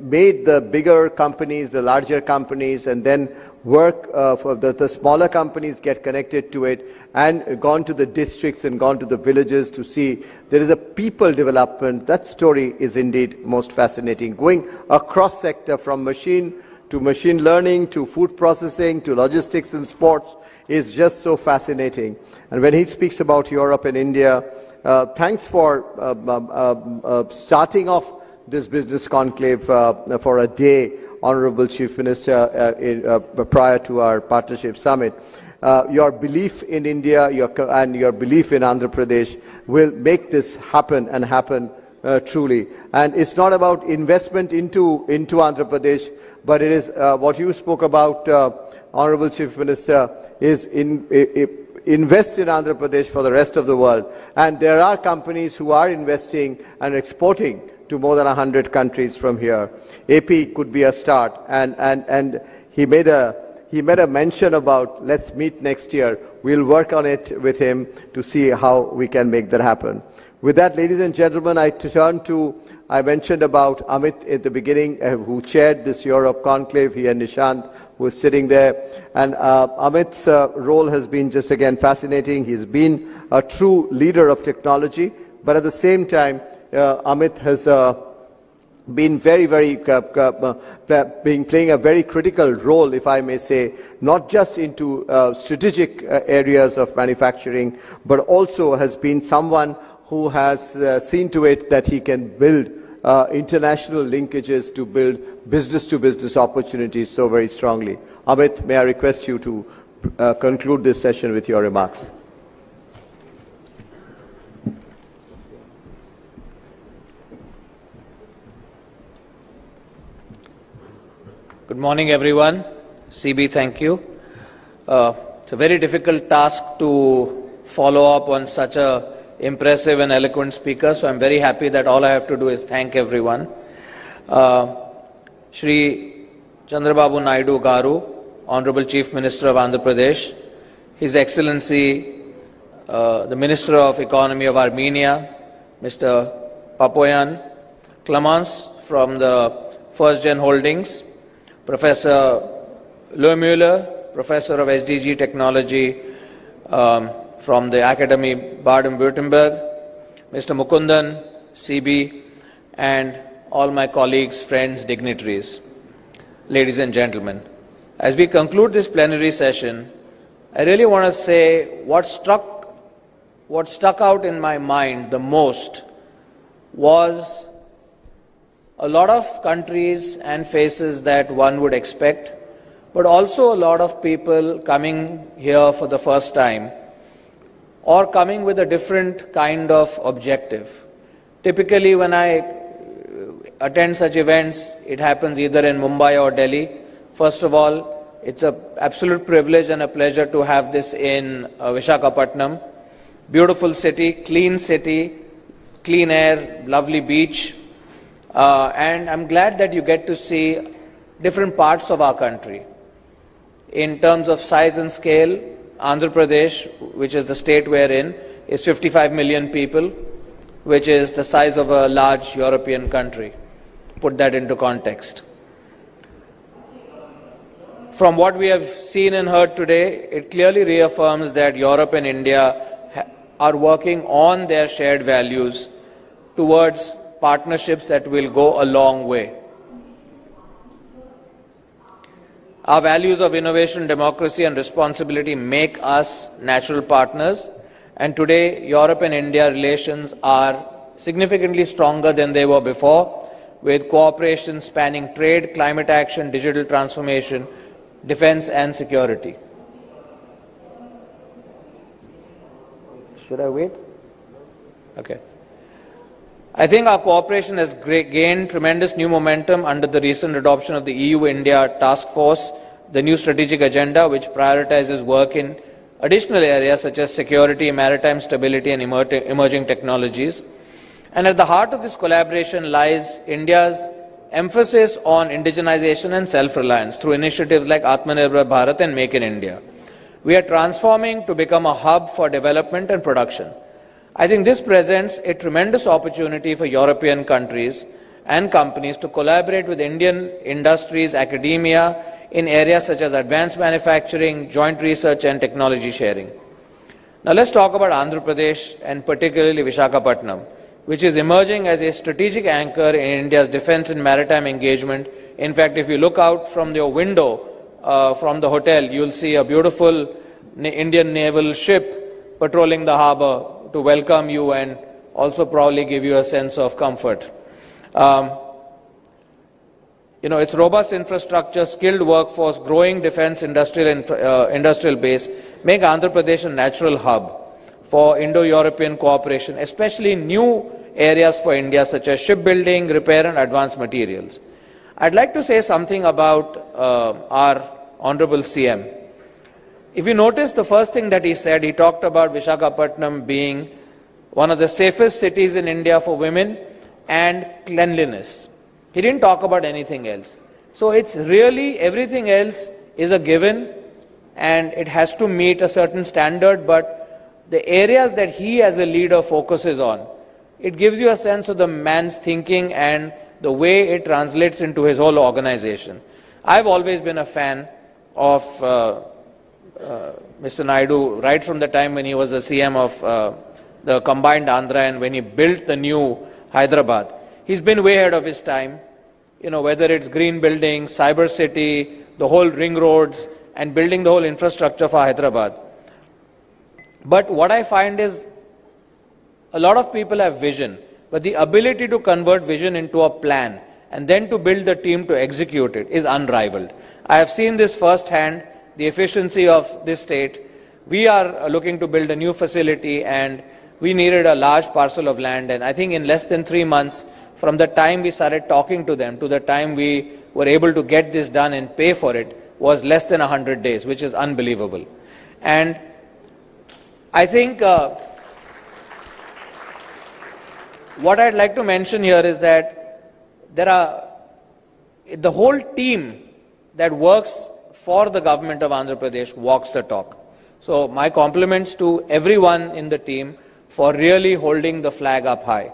made the bigger companies, the larger companies, and then work for the smaller companies get connected to it, and gone to the districts and gone to the villages to see there is a people development. That story is indeed most fascinating. Going across sector from machine to machine learning to food processing to logistics and sports is just so fascinating. And when he speaks about Europe and India, thanks for starting off this business conclave for a day, Honorable Chief Minister, prior to our partnership summit. Your belief in India and your belief in Andhra Pradesh will make this happen and happen truly. And it's not about investment into Andhra Pradesh, but it is what you spoke about, Honorable Chief Minister, is invest in Andhra Pradesh for the rest of the world. And there are companies who are investing and exporting to more than 100 countries from here. AP could be a start. And he made a mention about, let's meet next year. We'll work on it with him to see how we can make that happen. With that, ladies and gentlemen, I mentioned about Amit at the beginning, who chaired this Europe conclave, he and Nishant, who is sitting there. And Amit's role has been just again fascinating. He's been a true leader of technology, but at the same time, Amit has been playing a very critical role, if I may say, not just into strategic areas of manufacturing, but also has been someone who has seen to it that he can build international linkages to build business-to-business opportunities so very strongly. Amit, may I request you to conclude this session with your remarks. Good morning, everyone. CB, thank you. It's a very difficult task to follow up on such a impressive and eloquent speaker, so I'm very happy that all I have to do is thank everyone. Shri Chandrababu Naidu Garu, Honorable Chief Minister of Andhra Pradesh, His Excellency the Minister of Economy of Armenia, Mr. Papoyan Clemens from the First Gen Holdings, Professor Lohmüller, Professor of SDG Technology from the Academy Baden-Württemberg, Mr. Mukundan, CB, and all my colleagues, friends, dignitaries. Ladies and gentlemen, as we conclude this plenary session, I really want to say what stuck out in my mind the most was a lot of countries and faces that one would expect, but also a lot of people coming here for the first time or coming with a different kind of objective. Typically, when I attend such events, it happens either in Mumbai or Delhi. First of all, it's an absolute privilege and a pleasure to have this in Visakhapatnam. Beautiful city, clean air, lovely beach. And I'm glad that you get to see different parts of our country. In terms of size and scale, Andhra Pradesh, which is the state we're in, is 55 million people, which is the size of a large European country. Put that into context. From what we have seen and heard today, it clearly reaffirms that Europe and India are working on their shared values towards partnerships that will go a long way. Our values of innovation, democracy and responsibility make us natural partners, and today Europe and India relations are significantly stronger than they were before, with cooperation spanning trade, climate action, digital transformation, defense and security. Should I wait? Okay. I think our cooperation has gained tremendous new momentum under the recent adoption of the EU-India Task Force, the new strategic agenda which prioritizes work in additional areas such as security, maritime stability and emerging technologies. And at the heart of this collaboration lies India's emphasis on indigenization and self-reliance through initiatives like Atmanirbhar Bharat and Make in India. We are transforming to become a hub for development and production. I think this presents a tremendous opportunity for European countries and companies to collaborate with Indian industries, academia in areas such as advanced manufacturing, joint research and technology sharing. Now let's talk about Andhra Pradesh and particularly Visakhapatnam, which is emerging as a strategic anchor in India's defense and maritime engagement. In fact, if you look out from your window from the hotel, you'll see a beautiful Indian naval ship patrolling the harbor to welcome you and also probably give you a sense of comfort. Its robust infrastructure, skilled workforce, growing defense industrial base make Andhra Pradesh a natural hub for Indo-European cooperation, especially in new areas for India such as shipbuilding, repair and advanced materials. I'd like to say something about our Honorable CM. If you notice, the first thing that he said, he talked about Visakhapatnam being one of the safest cities in India for women and cleanliness. He didn't talk about anything else. So it's really, everything else is a given and it has to meet a certain standard, but the areas that he as a leader focuses on, it gives you a sense of the man's thinking and the way it translates into his whole organization. I've always been a fan of Mr. Naidu right from the time when he was the CM of the combined Andhra and when he built the new Hyderabad. He's been way ahead of his time, whether it's green buildings, cyber city, the whole ring roads and building the whole infrastructure for Hyderabad. But what I find is a lot of people have vision, but the ability to convert vision into a plan and then to build the team to execute it is unrivaled. I have seen this firsthand, the efficiency of this state. We are looking to build a new facility and we needed a large parcel of land, and I think in less than 3 months from the time we started talking to them to the time we were able to get this done and pay for it was less than 100 days, which is unbelievable. And I think what I'd like to mention here is that the whole team that works for the government of Andhra Pradesh walks the talk. So my compliments to everyone in the team for really holding the flag up high.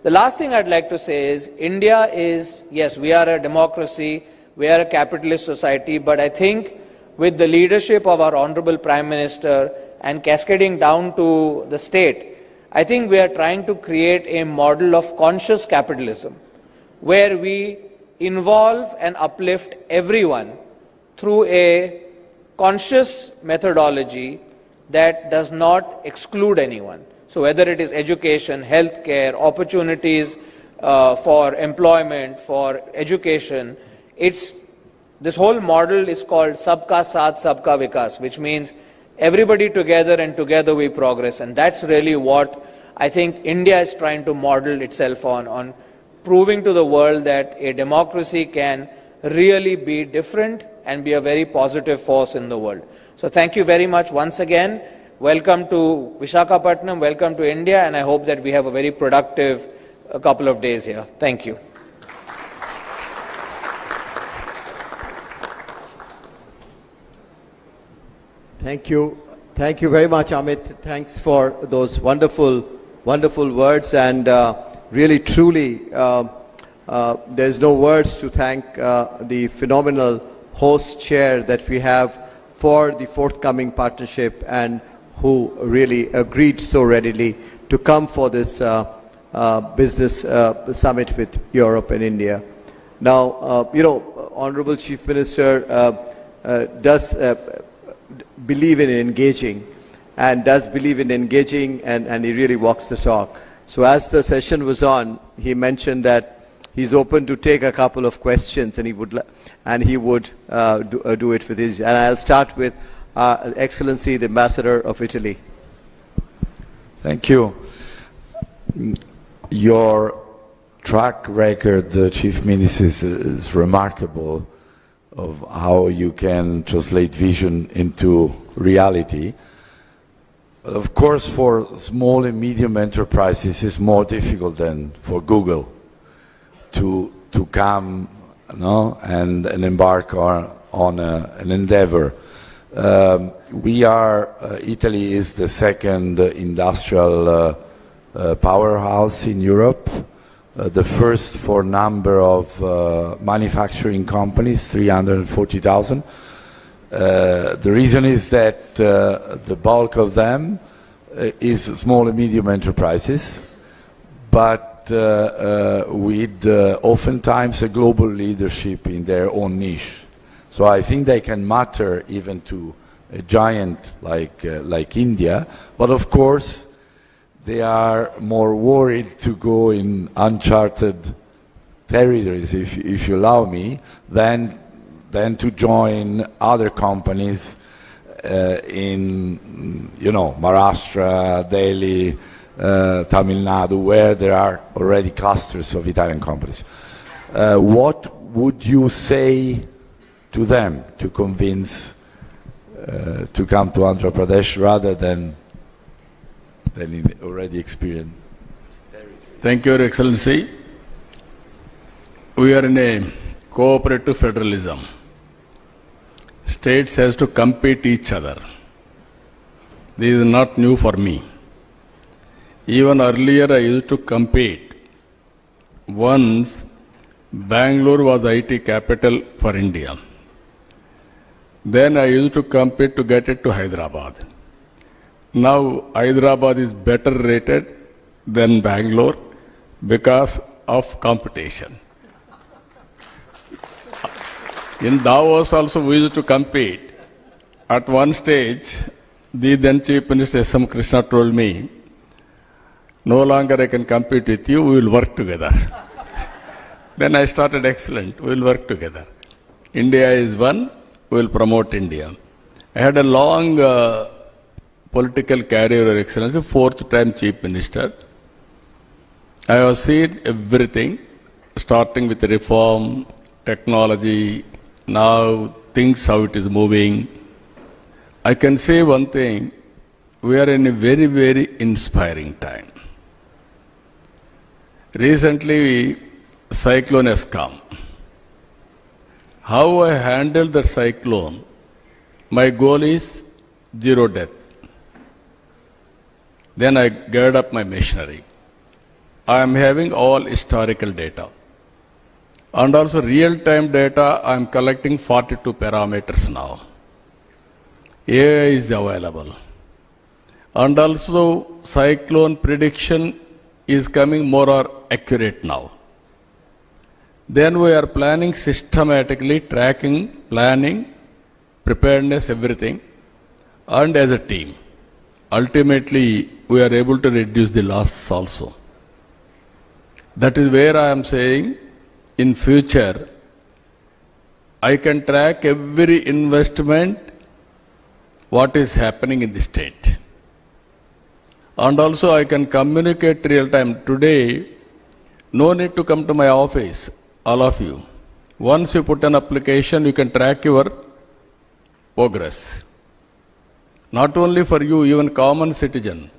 The last thing I'd like to say is India is, yes, we are a democracy, we are a capitalist society, but I think with the leadership of our Honorable Prime Minister and cascading down to the state, I think we are trying to create a model of conscious capitalism where we involve and uplift everyone through a conscious methodology that does not exclude anyone. So whether it is education, healthcare, opportunities for employment, for education, this whole model is called Sabka Saath, Sabka Vikas, which means everybody together and together we progress. And that's really what I think India is trying to model itself on proving to the world that a democracy can really be different and be a very positive force in the world. So thank you very much once again. Welcome to Visakhapatnam, welcome to India, and I hope that we have a very productive couple of days here. Thank you. Thank you. Thank you very much, Amit. Thanks for those wonderful, wonderful words, and really, truly, there's no words to thank the phenomenal host chair that we have for the forthcoming partnership and who really agreed so readily to come for this business summit with Europe and India. Now, Honorable Chief Minister, does believe in engaging and he really walks the talk. So as the session was on, he mentioned that he's open to take a couple of questions and he would do it with his. And I'll start with Excellency, the Ambassador of Italy. Thank you. Your track record, Chief Minister, is remarkable of how you can translate vision into reality. But of course, for small and medium enterprises, it's more difficult than for Google to come and embark on an endeavor. Italy is the second industrial powerhouse in Europe, the first for number of manufacturing companies, 340,000. The reason is that the bulk of them is small and medium enterprises, but with oftentimes a global leadership in their own niche. So I think they can matter even to a giant like India, but of course they are more worried to go in uncharted territories, if you allow me, than to join other companies in Maharashtra, Delhi, Tamil Nadu, where there are already clusters of Italian companies. What would you say to them to convince to come to Andhra Pradesh rather than in already experienced territory? Thank you, Your Excellency. We are in a cooperative federalism. States has to compete each other. This is not new for me. Even earlier I used to compete. Once Bangalore was IT capital for India. Then I used to compete to get it to Hyderabad. Now Hyderabad is better rated than Bangalore because of competition. In Davos also we used to compete. At one stage, the then Chief Minister S.M. Krishna told me, no longer I can compete with you, we will work together. Then I started, excellent, we will work together. India is one, we will promote India. I had a long political career, Your Excellency, 4th time Chief Minister. I have seen everything, starting with reform, technology, now things how it is moving. I can say one thing, we are in a very, very inspiring time. Recently, cyclone has come. How I handle the cyclone, my goal is zero death. Then I geared up my machinery. I am having all historical data. And also real-time data, I am collecting 42 parameters now. AI is available. And also cyclone prediction is coming more or accurate now. Then we are planning systematically, tracking, planning, preparedness, everything, and as a team. Ultimately, we are able to reduce the loss also. That is where I am saying, in future, I can track every investment, what is happening in the state. And also I can communicate real time. Today, no need to come to my office, all of you. Once you put an application, you can track your progress. Not only for you, even common citizen.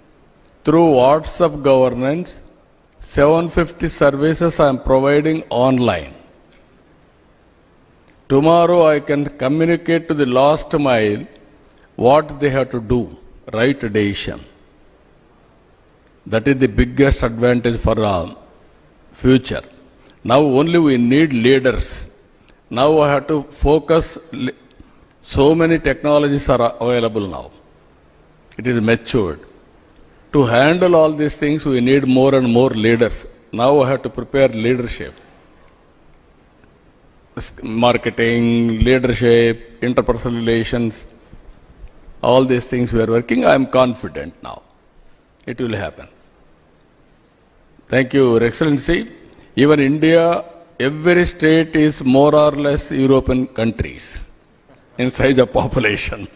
Through WhatsApp governance, 750 services I am providing online. Tomorrow I can communicate to the last mile what they have to do, right decision. That is the biggest advantage for our future. Now only we need leaders. Now I have to focus. So many technologies are available now. It is matured. To handle all these things, we need more and more leaders. Now I have to prepare leadership. marketing, leadership, interpersonal relations, all these things we are working. I am confident now. It will happen. Thank you, Your Excellency. Even India, every state is more or less European countries in size of population.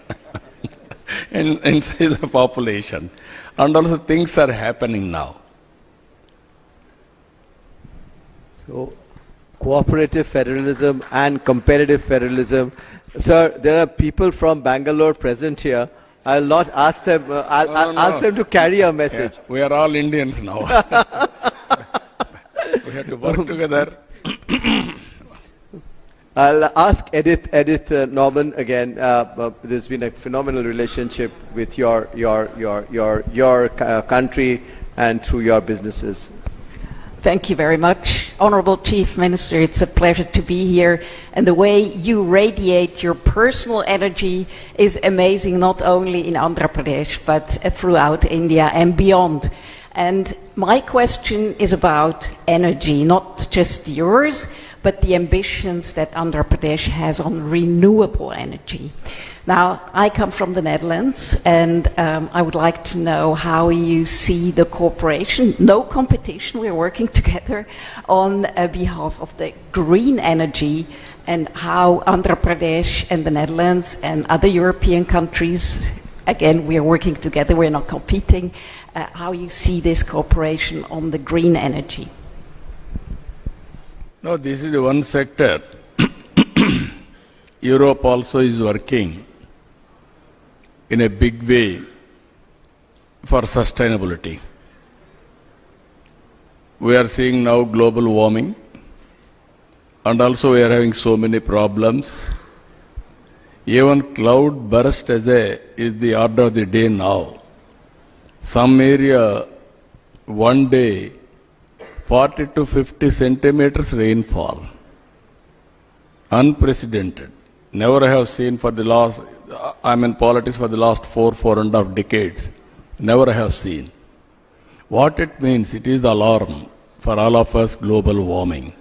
in size of population. And also things are happening now. So, cooperative federalism and competitive federalism. Sir, there are people from Bangalore present here. I'll not ask them, I'll ask them to carry a message. Yeah, we are all Indians now. We have to work together. I'll ask Edith Norman again. There's been a phenomenal relationship with your country and through your businesses. Thank you very much. Honorable Chief Minister, it's a pleasure to be here. And the way you radiate your personal energy is amazing, not only in Andhra Pradesh, but throughout India and beyond. And my question is about energy, not just yours, but the ambitions that Andhra Pradesh has on renewable energy. Now, I come from the Netherlands, and I would like to know how you see the cooperation, no competition, we're working together on behalf of the green energy, and how Andhra Pradesh and the Netherlands and other European countries, again, we are working together, we're not competing, how you see this cooperation on the green energy. No, this is one sector. Europe also is working in a big way for sustainability. We are seeing now global warming, and also we are having so many problems. Even cloud burst is the order of the day now. Some area, one day, 40 to 50 centimeters rainfall. Unprecedented. Never have seen for the last, I'm in politics for the last 4.5 decades. Never have seen. What it means, it is alarm for all of us, global warming.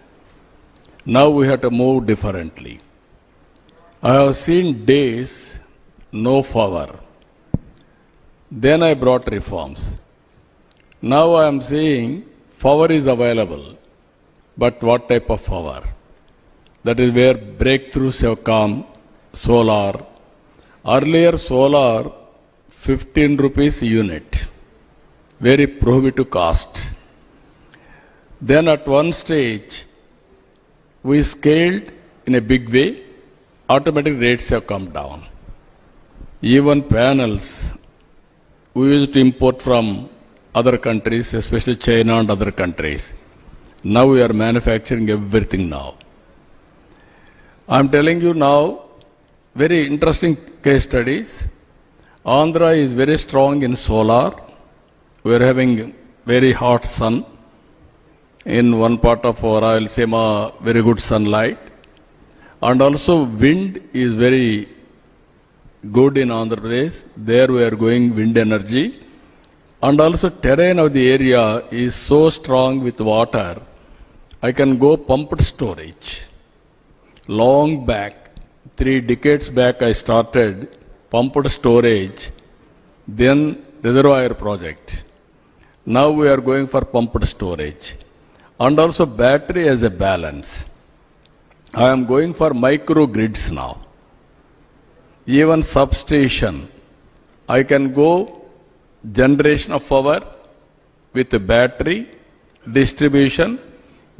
Now we have to move differently. I have seen days, no power. Then I brought reforms. Now I am saying power is available, but what type of power? That is where breakthroughs have come, solar. Earlier solar, 15 rupees a unit, very prohibitive cost. Then at one stage, we scaled in a big way, automatic rates have come down. Even panels, we used to import from other countries, especially China and other countries. Now we are manufacturing everything now. I'm telling you now, very interesting case studies. Andhra is very strong in solar. We are having very hot sun. In one part of our Rayalaseema, very good sunlight. And also wind is very good in Andhra Pradesh. There we are going wind energy. And also terrain of the area is so strong with water, I can go pumped storage. Long back, 3 decades back I started pumped storage, then reservoir project. Now we are going for pumped storage. And also battery as a balance. I am going for microgrids now. Even substation, I can go generation of power with a battery, distribution,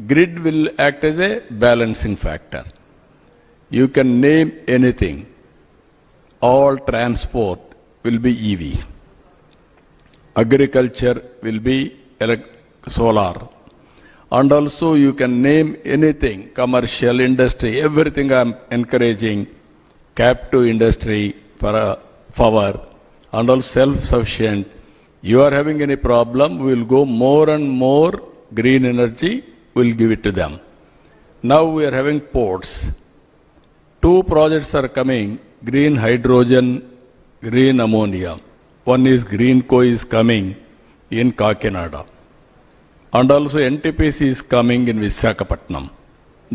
grid will act as a balancing factor. You can name anything. All transport will be EV. Agriculture will be solar. And also you can name anything, commercial industry, everything I am encouraging, captive industry for power, and all self-sufficient. You are having any problem, we will go more and more green energy, we will give it to them. Now we are having ports. 2 projects are coming, green hydrogen, green ammonia. One is Greenco is coming in Kakinada. And also NTPC is coming in Visakhapatnam.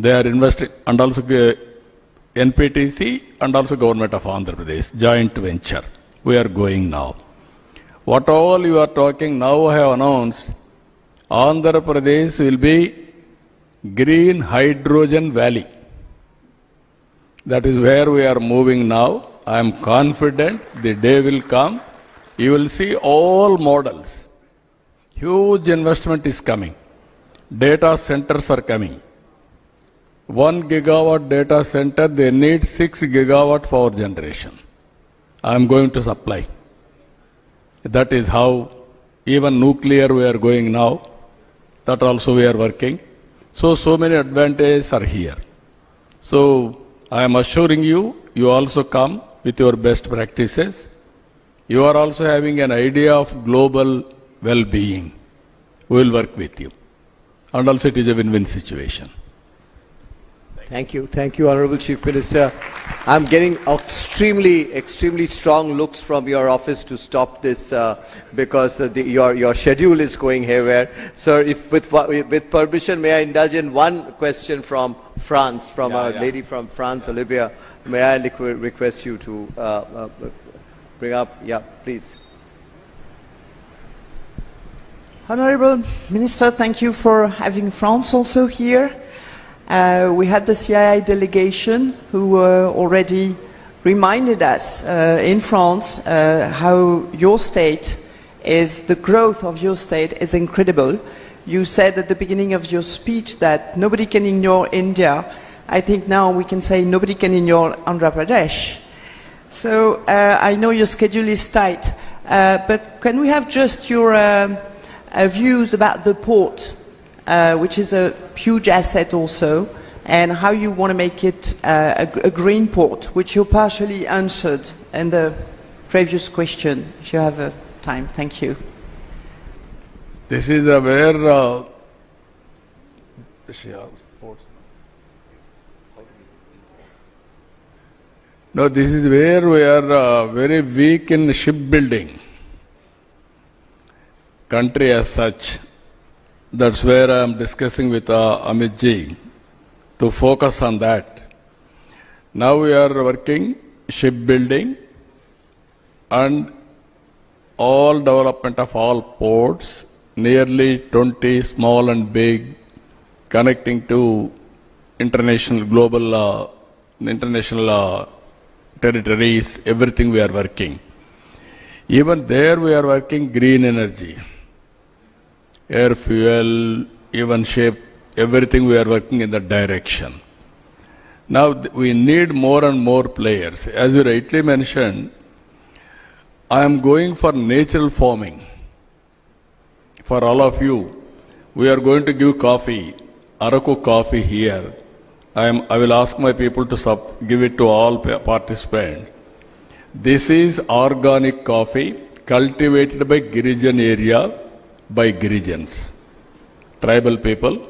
They are investing, and also NPTC and also Government of Andhra Pradesh, joint venture. We are going now. What all you are talking now, I have announced, Andhra Pradesh will be green hydrogen valley. That is where we are moving now. I am confident the day will come. You will see all models. Huge investment is coming. Data centers are coming. 1 gigawatt data center, they need 6 gigawatt power generation. I am going to supply. That is how even nuclear we are going now. That also we are working. So many advantages are here. So I am assuring you, you also come with your best practices. You are also having an idea of global well-being. We will work with you. And also it is a win-win situation. Thank you, Honorable Chief Minister. I'm getting extremely strong looks from your office to stop this because your schedule is going haywire. Sir, if with permission, may I indulge in one question from France, from a lady from France, Olivia. May I request you to bring up? Yeah, please. Honorable Minister, thank you for having France also here. We had the CII delegation who already reminded us in France how your state is, the growth of your state is incredible. You said at the beginning of your speech that nobody can ignore India. I think now we can say nobody can ignore Andhra Pradesh. So I know your schedule is tight, but can we have just your views about the port, which is a huge asset also, and how you want to make it a green port, which you partially answered in the previous question, if you have time. Thank you. This is where no, this is where we are very weak in shipbuilding. Country as such. That's where I am discussing with Amit ji to focus on that. Now we are working shipbuilding and all development of all ports, nearly 20 small and big, connecting to international, global, international territories, everything we are working. Even there we are working green energy. Air fuel, even shape, everything we are working in that direction. Now we need more and more players. As you rightly mentioned, I am going for natural farming. For all of you, we are going to give coffee, Araku coffee here. I will ask my people to give it to all participants. This is organic coffee cultivated by Girijan area, by Girijans, tribal people.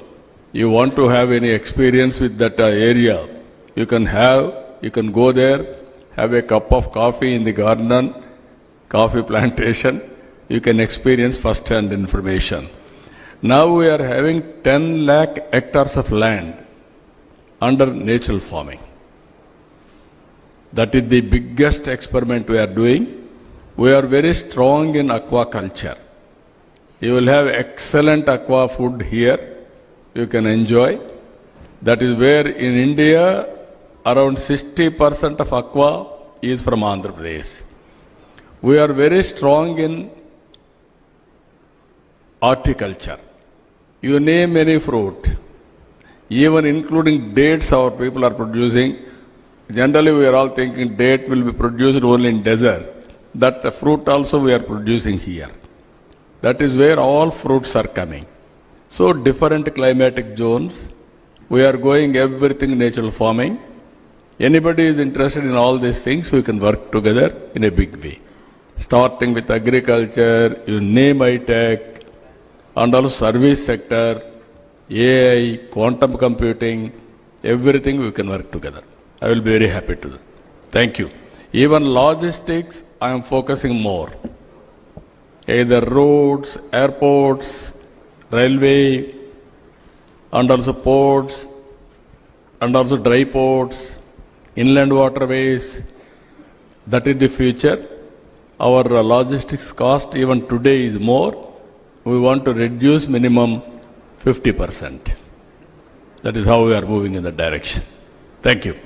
You want to have any experience with that area, you can go there, have a cup of coffee in the garden, coffee plantation, you can experience first-hand information. Now we are having 10 lakh hectares of land under natural farming. That is the biggest experiment we are doing. We are very strong in aquaculture. You will have excellent aqua food here. You can enjoy. That is where in India, around 60% of aqua is from Andhra Pradesh. We are very strong in horticulture. You name any fruit, even including dates our people are producing. Generally we are all thinking date will be produced only in desert. That fruit also we are producing here. That is where all fruits are coming. So different climatic zones, we are going everything natural farming. Anybody is interested in all these things, we can work together in a big way. Starting with agriculture, you name high-tech, and also service sector, AI, quantum computing, everything we can work together. I will be very happy to do. Thank you. Even logistics, I am focusing more. Either roads, airports, railway, and also ports, and also dry ports, inland waterways. That is the future. Our logistics cost even today is more. We want to reduce minimum 50%. That is how we are moving in that direction. Thank you.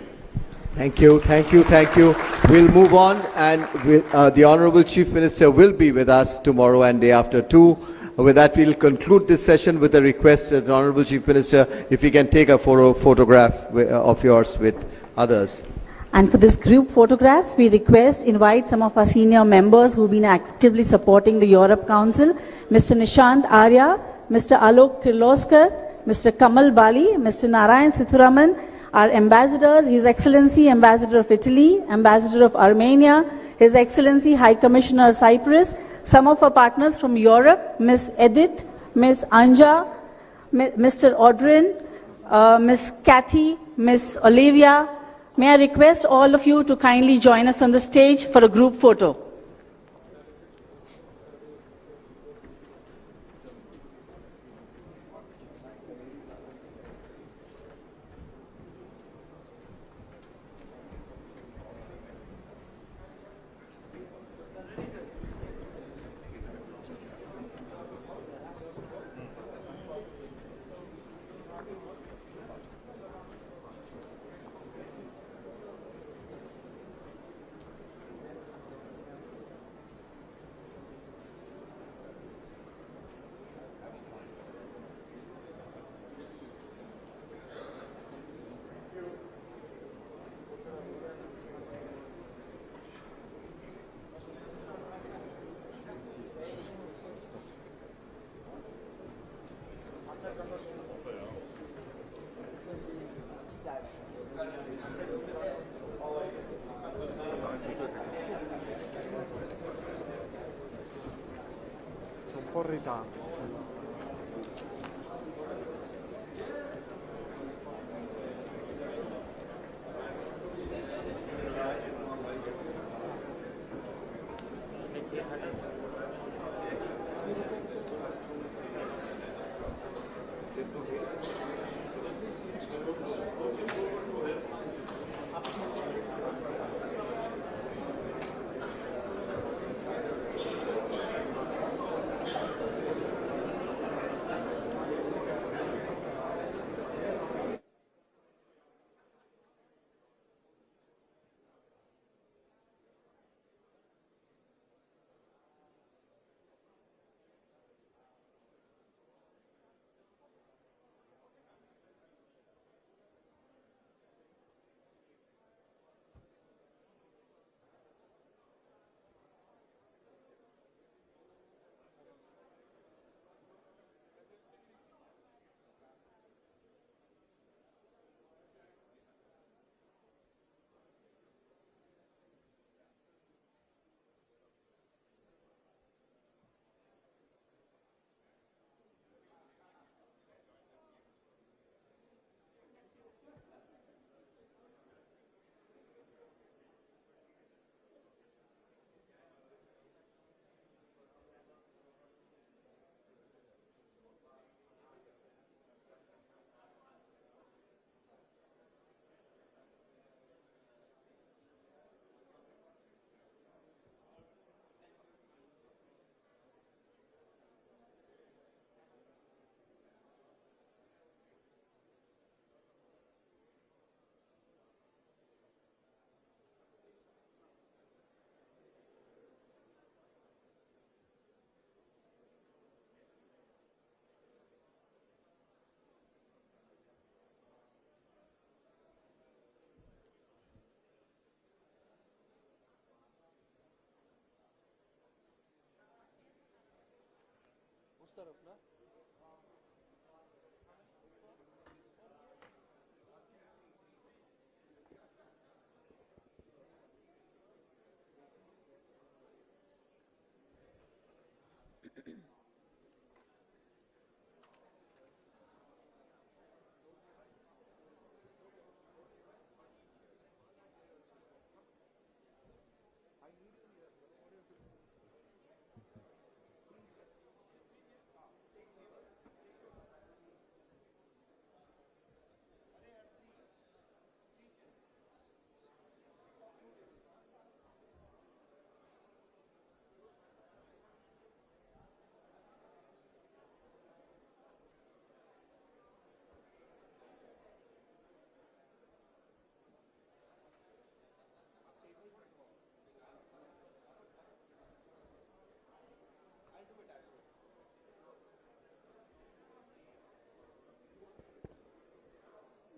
Thank you, thank you, thank you. We'll move on, and the Honorable Chief Minister will be with us tomorrow and day after too. With that, we'll conclude this session with a request that the Honorable Chief Minister, if you can take a photograph of yours with others. And for this group photograph, we invite some of our senior members who've been actively supporting the Europe Council, Mr. Nishant Arya, Mr. Alok Kirloskar, Mr. Kamal Bali, Mr. Narayan Sithuraman, our ambassadors, His Excellency Ambassador of Italy, Ambassador of Armenia, His Excellency High Commissioner of Cyprus, some of our partners from Europe, Ms. Edith, Ms. Anja, Mr. Audrin, Ms. Kathy, Ms. Olivia. May I request all of you to kindly join us on the stage for a group photo.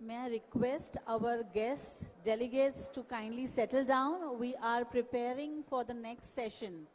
May I request our guest delegates to kindly settle down? We are preparing for the next session.